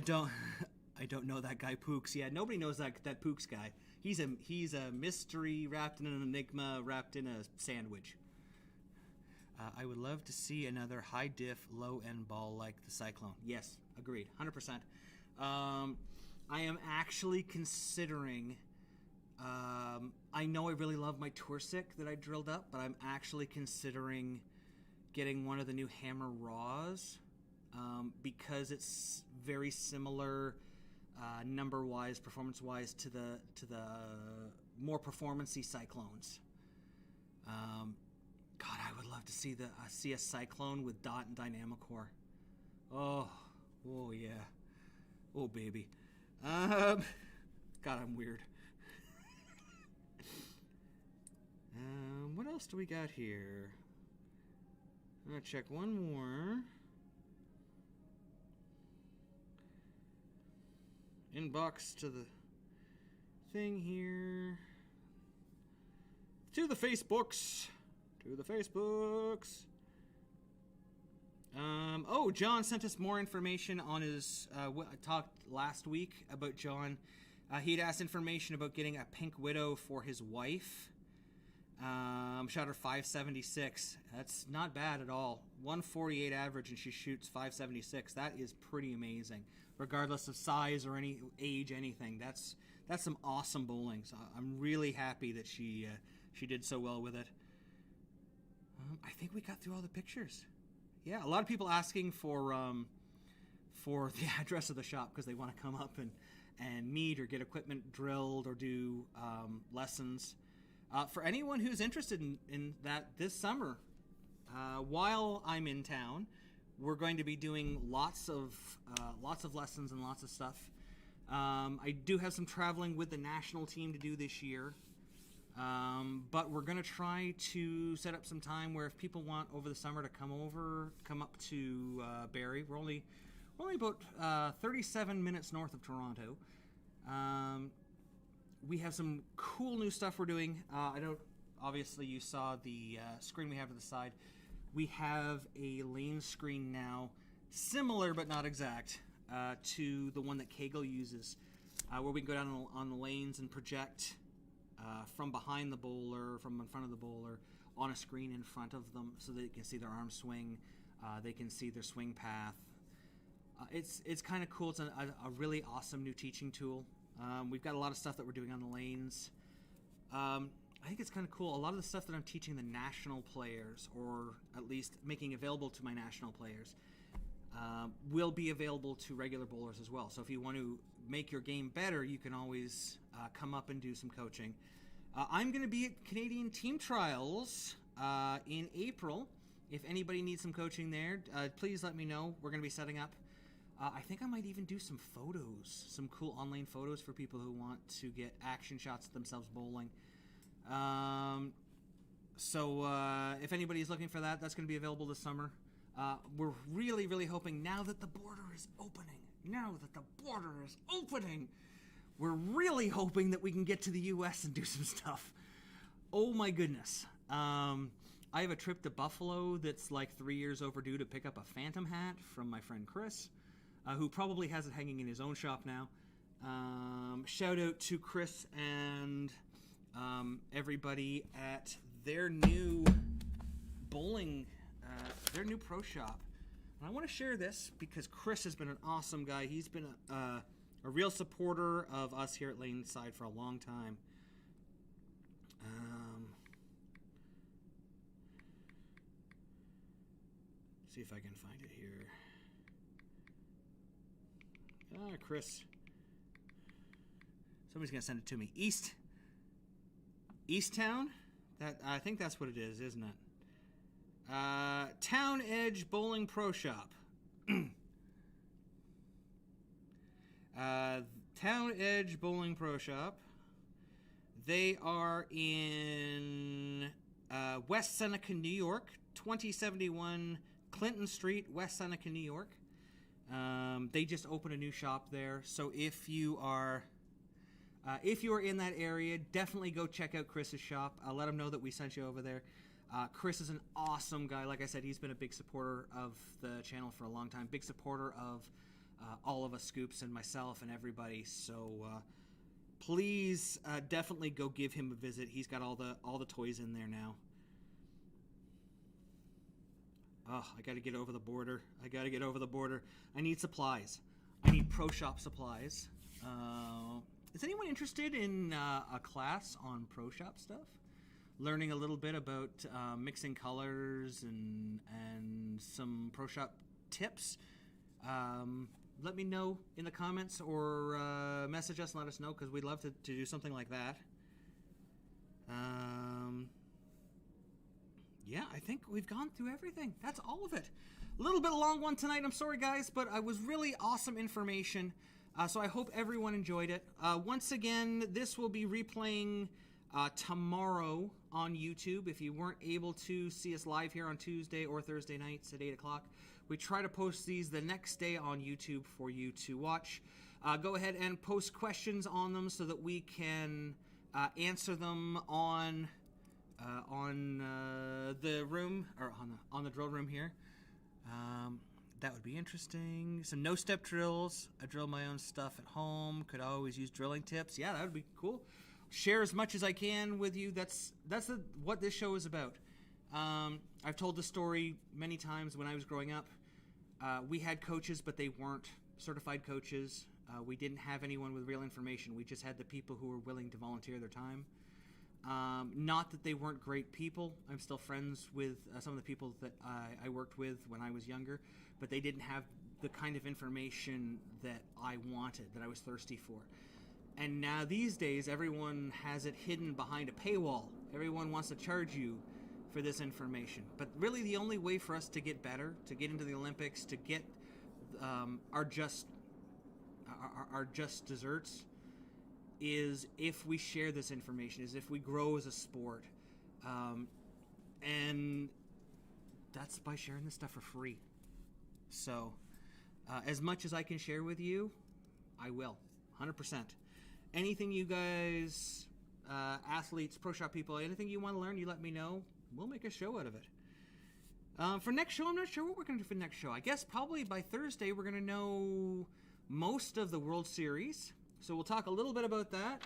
don't know that guy Pooks. Yeah, nobody knows that Pooks guy. He's a mystery wrapped in an enigma wrapped in a sandwich. I would love to see another high diff low end ball like the Cyclone. Yes, agreed, 100%. I am actually considering I know I really love my tour stick that I drilled up, but I'm actually considering getting one of the new hammer raws because it's very similar number-wise, performance-wise to the more performance-y Cyclones. God, I would love to see a Cyclone with dot and Dynamicore. Oh yeah, oh baby. God, I'm weird. What else do we got here? I'm gonna check one more. Inbox to the thing here. To the Facebooks. Oh, John sent us more information on his. I talked last week about John. He'd asked information about getting a Pink Widow for his wife. Shot her 576. That's not bad at all. 148 average, and she shoots 576. That is pretty amazing, regardless of size or any age, anything. That's some awesome bowling. So I'm really happy that she did so well with it. I think we got through all the pictures. Yeah, a lot of people asking for the address of the shop because they want to come up and meet or get equipment drilled or do lessons. For anyone who's interested in that this summer, while I'm in town, we're going to be doing lots of lessons and lots of stuff. I do have some traveling with the national team to do this year. But we're going to try to set up some time where if people want over the summer to come up to Barrie. We're only about 37 minutes north of Toronto. We have some cool new stuff we're doing. Obviously you saw the screen we have to the side. We have a lane screen now, similar but not exact, to the one that Kegel uses, where we can go down on the lanes and project from behind the bowler, from in front of the bowler, on a screen in front of them so they can see their arm swing, they can see their swing path. It's kind of cool. It's a really awesome new teaching tool. We've got a lot of stuff that we're doing on the lanes. I think it's kind of cool. A lot of the stuff that I'm teaching the national players, or at least making available to my national players, will be available to regular bowlers as well. So if you want to make your game better, you can always come up and do some coaching. I'm going to be at Canadian Team Trials in April. If anybody needs some coaching there, please let me know. We're going to be setting up. I think I might even do some photos, some cool online photos for people who want to get action shots of themselves bowling. So if anybody's looking for that, that's going to be available this summer. We're really, really hoping now that the border is opening, we're really hoping that we can get to the U.S. and do some stuff. Oh my goodness. I have a trip to Buffalo that's like 3 years overdue to pick up a Phantom hat from my friend Chris, who probably has it hanging in his own shop now. Shout out to Chris and everybody at their new bowling, their new pro shop. And I want to share this because Chris has been an awesome guy. He's been a real supporter of us here at LaneSide for a long time. See if I can find it here. Chris. Somebody's gonna send it to me. Easttown? I think that's what it is, isn't it? Town Edge Bowling Pro Shop. Town Edge Bowling Pro Shop. They are in West Seneca, New York, 2071 Clinton Street, West Seneca, New York. They just opened a new shop there, so if you are in that area, definitely go check out Chris's shop. Let him know that we sent you over there. Chris is an awesome guy. Like I said, he's been a big supporter of the channel for a long time. Big supporter of all of us Scoops and myself and everybody. So please definitely go give him a visit. He's got all the toys in there now. Oh, I got to get over the border. I need supplies. I need pro shop supplies. is anyone interested in a class on Pro Shop stuff? Learning a little bit about mixing colors and some Pro Shop tips? Let me know in the comments or message us and let us know, because we'd love to do something like that. Yeah, I think we've gone through everything. That's all of it. A little bit of a long one tonight. I'm sorry, guys, but it was really awesome information. So I hope everyone enjoyed it. Once again, this will be replaying tomorrow on YouTube. If you weren't able to see us live here on Tuesday or Thursday nights at 8 o'clock, we try to post these the next day on YouTube for you to watch. Go ahead and post questions on them so that we can answer them on the room, or on the drill room here. That would be interesting. Some no-step drills. I drill my own stuff at home. Could always use drilling tips. Yeah, that would be cool. Share as much as I can with you. That's what this show is about. I've told the story many times. When I was growing up, we had coaches, but they weren't certified coaches. We didn't have anyone with real information. We just had the people who were willing to volunteer their time. Not that they weren't great people. I'm still friends with some of the people that I worked with when I was younger, but they didn't have the kind of information that I wanted, that I was thirsty for. And now these days, everyone has it hidden behind a paywall. Everyone wants to charge you for this information. But really the only way for us to get better, to get into the Olympics, to get our just desserts, is if we share this information, is if we grow as a sport. And that's by sharing this stuff for free. So as much as I can share with you, I will, 100%. Anything you guys, athletes, Pro Shop people, anything you want to learn, you let me know. We'll make a show out of it. For next show, I'm not sure what we're going to do for next show. I guess probably by Thursday we're going to know most of the World Series. So we'll talk a little bit about that.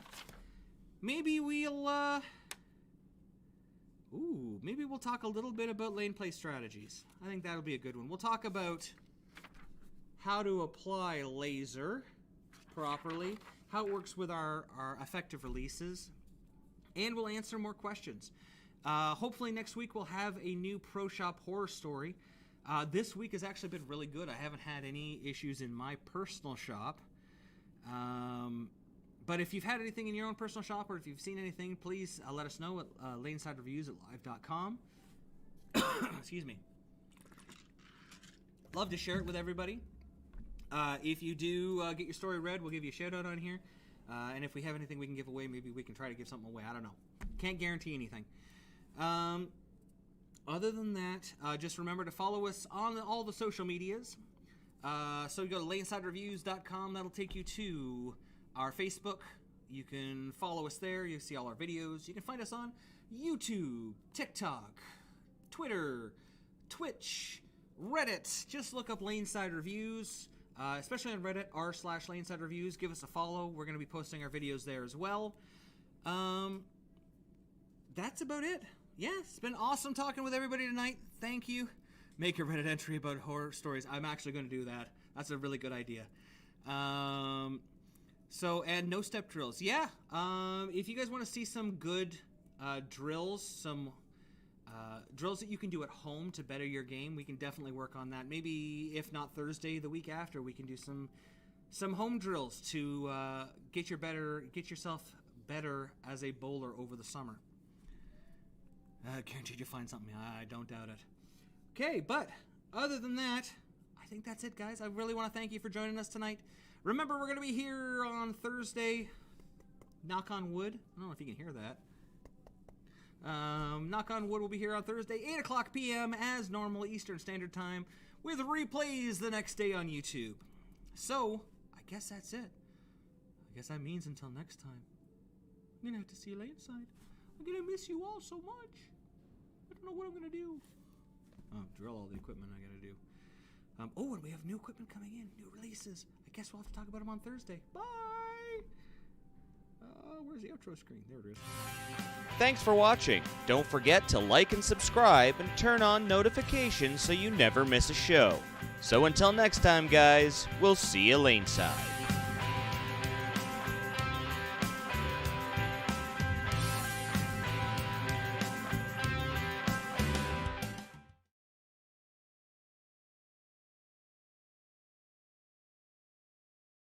Maybe we'll talk a little bit about lane play strategies. I think that'll be a good one. We'll talk about how to apply laser properly, how it works with our effective releases, and we'll answer more questions. Hopefully next week we'll have a new Pro Shop horror story. This week has actually been really good. I haven't had any issues in my personal shop. But if you've had anything in your own personal shop, or if you've seen anything, please let us know at LaneSideReviews@live.com. Excuse me. Love to share it with everybody. If you do get your story read, we'll give you a shout out on here. And if we have anything we can give away, maybe we can try to give something away. I don't know. Can't guarantee anything. Other than that, just remember to follow us on all the social medias. So you go to LaneSideReviews.com. That'll take you to our Facebook. You can follow us there. You see all our videos. You can find us on YouTube, TikTok, Twitter, Twitch, Reddit. Just look up LaneSide Reviews, especially on Reddit, r/LaneSide Reviews. Give us a follow. We're going to be posting our videos there as well. That's about it. Yeah, it's been awesome talking with everybody tonight. Thank you. Make a Reddit entry about horror stories. I'm actually going to do that. That's a really good idea. And no step drills. Yeah. If you guys want to see some good drills, some drills that you can do at home to better your game, we can definitely work on that. Maybe if not Thursday, the week after, we can do some home drills to get yourself better as a bowler over the summer. Guaranteed you'll find something. I don't doubt it. Okay, but other than that, I think that's it, guys. I really want to thank you for joining us tonight. Remember, we're going to be here on Thursday. Knock on wood. I don't know if you can hear that. Knock on wood, we'll be here on Thursday, 8 o'clock p.m. as normal Eastern Standard Time, with replays the next day on YouTube. So, I guess that's it. I guess that means until next time, I'm going to have to see you LaneSide. I'm going to miss you all so much. I don't know what I'm going to do. Drill all the equipment I got to do. And we have new equipment coming in, new releases. I guess we'll have to talk about them on Thursday. Bye! Where's the outro screen? There it is. Thanks for watching. Don't forget to like and subscribe and turn on notifications so you never miss a show. So until next time, guys, we'll see you LaneSide.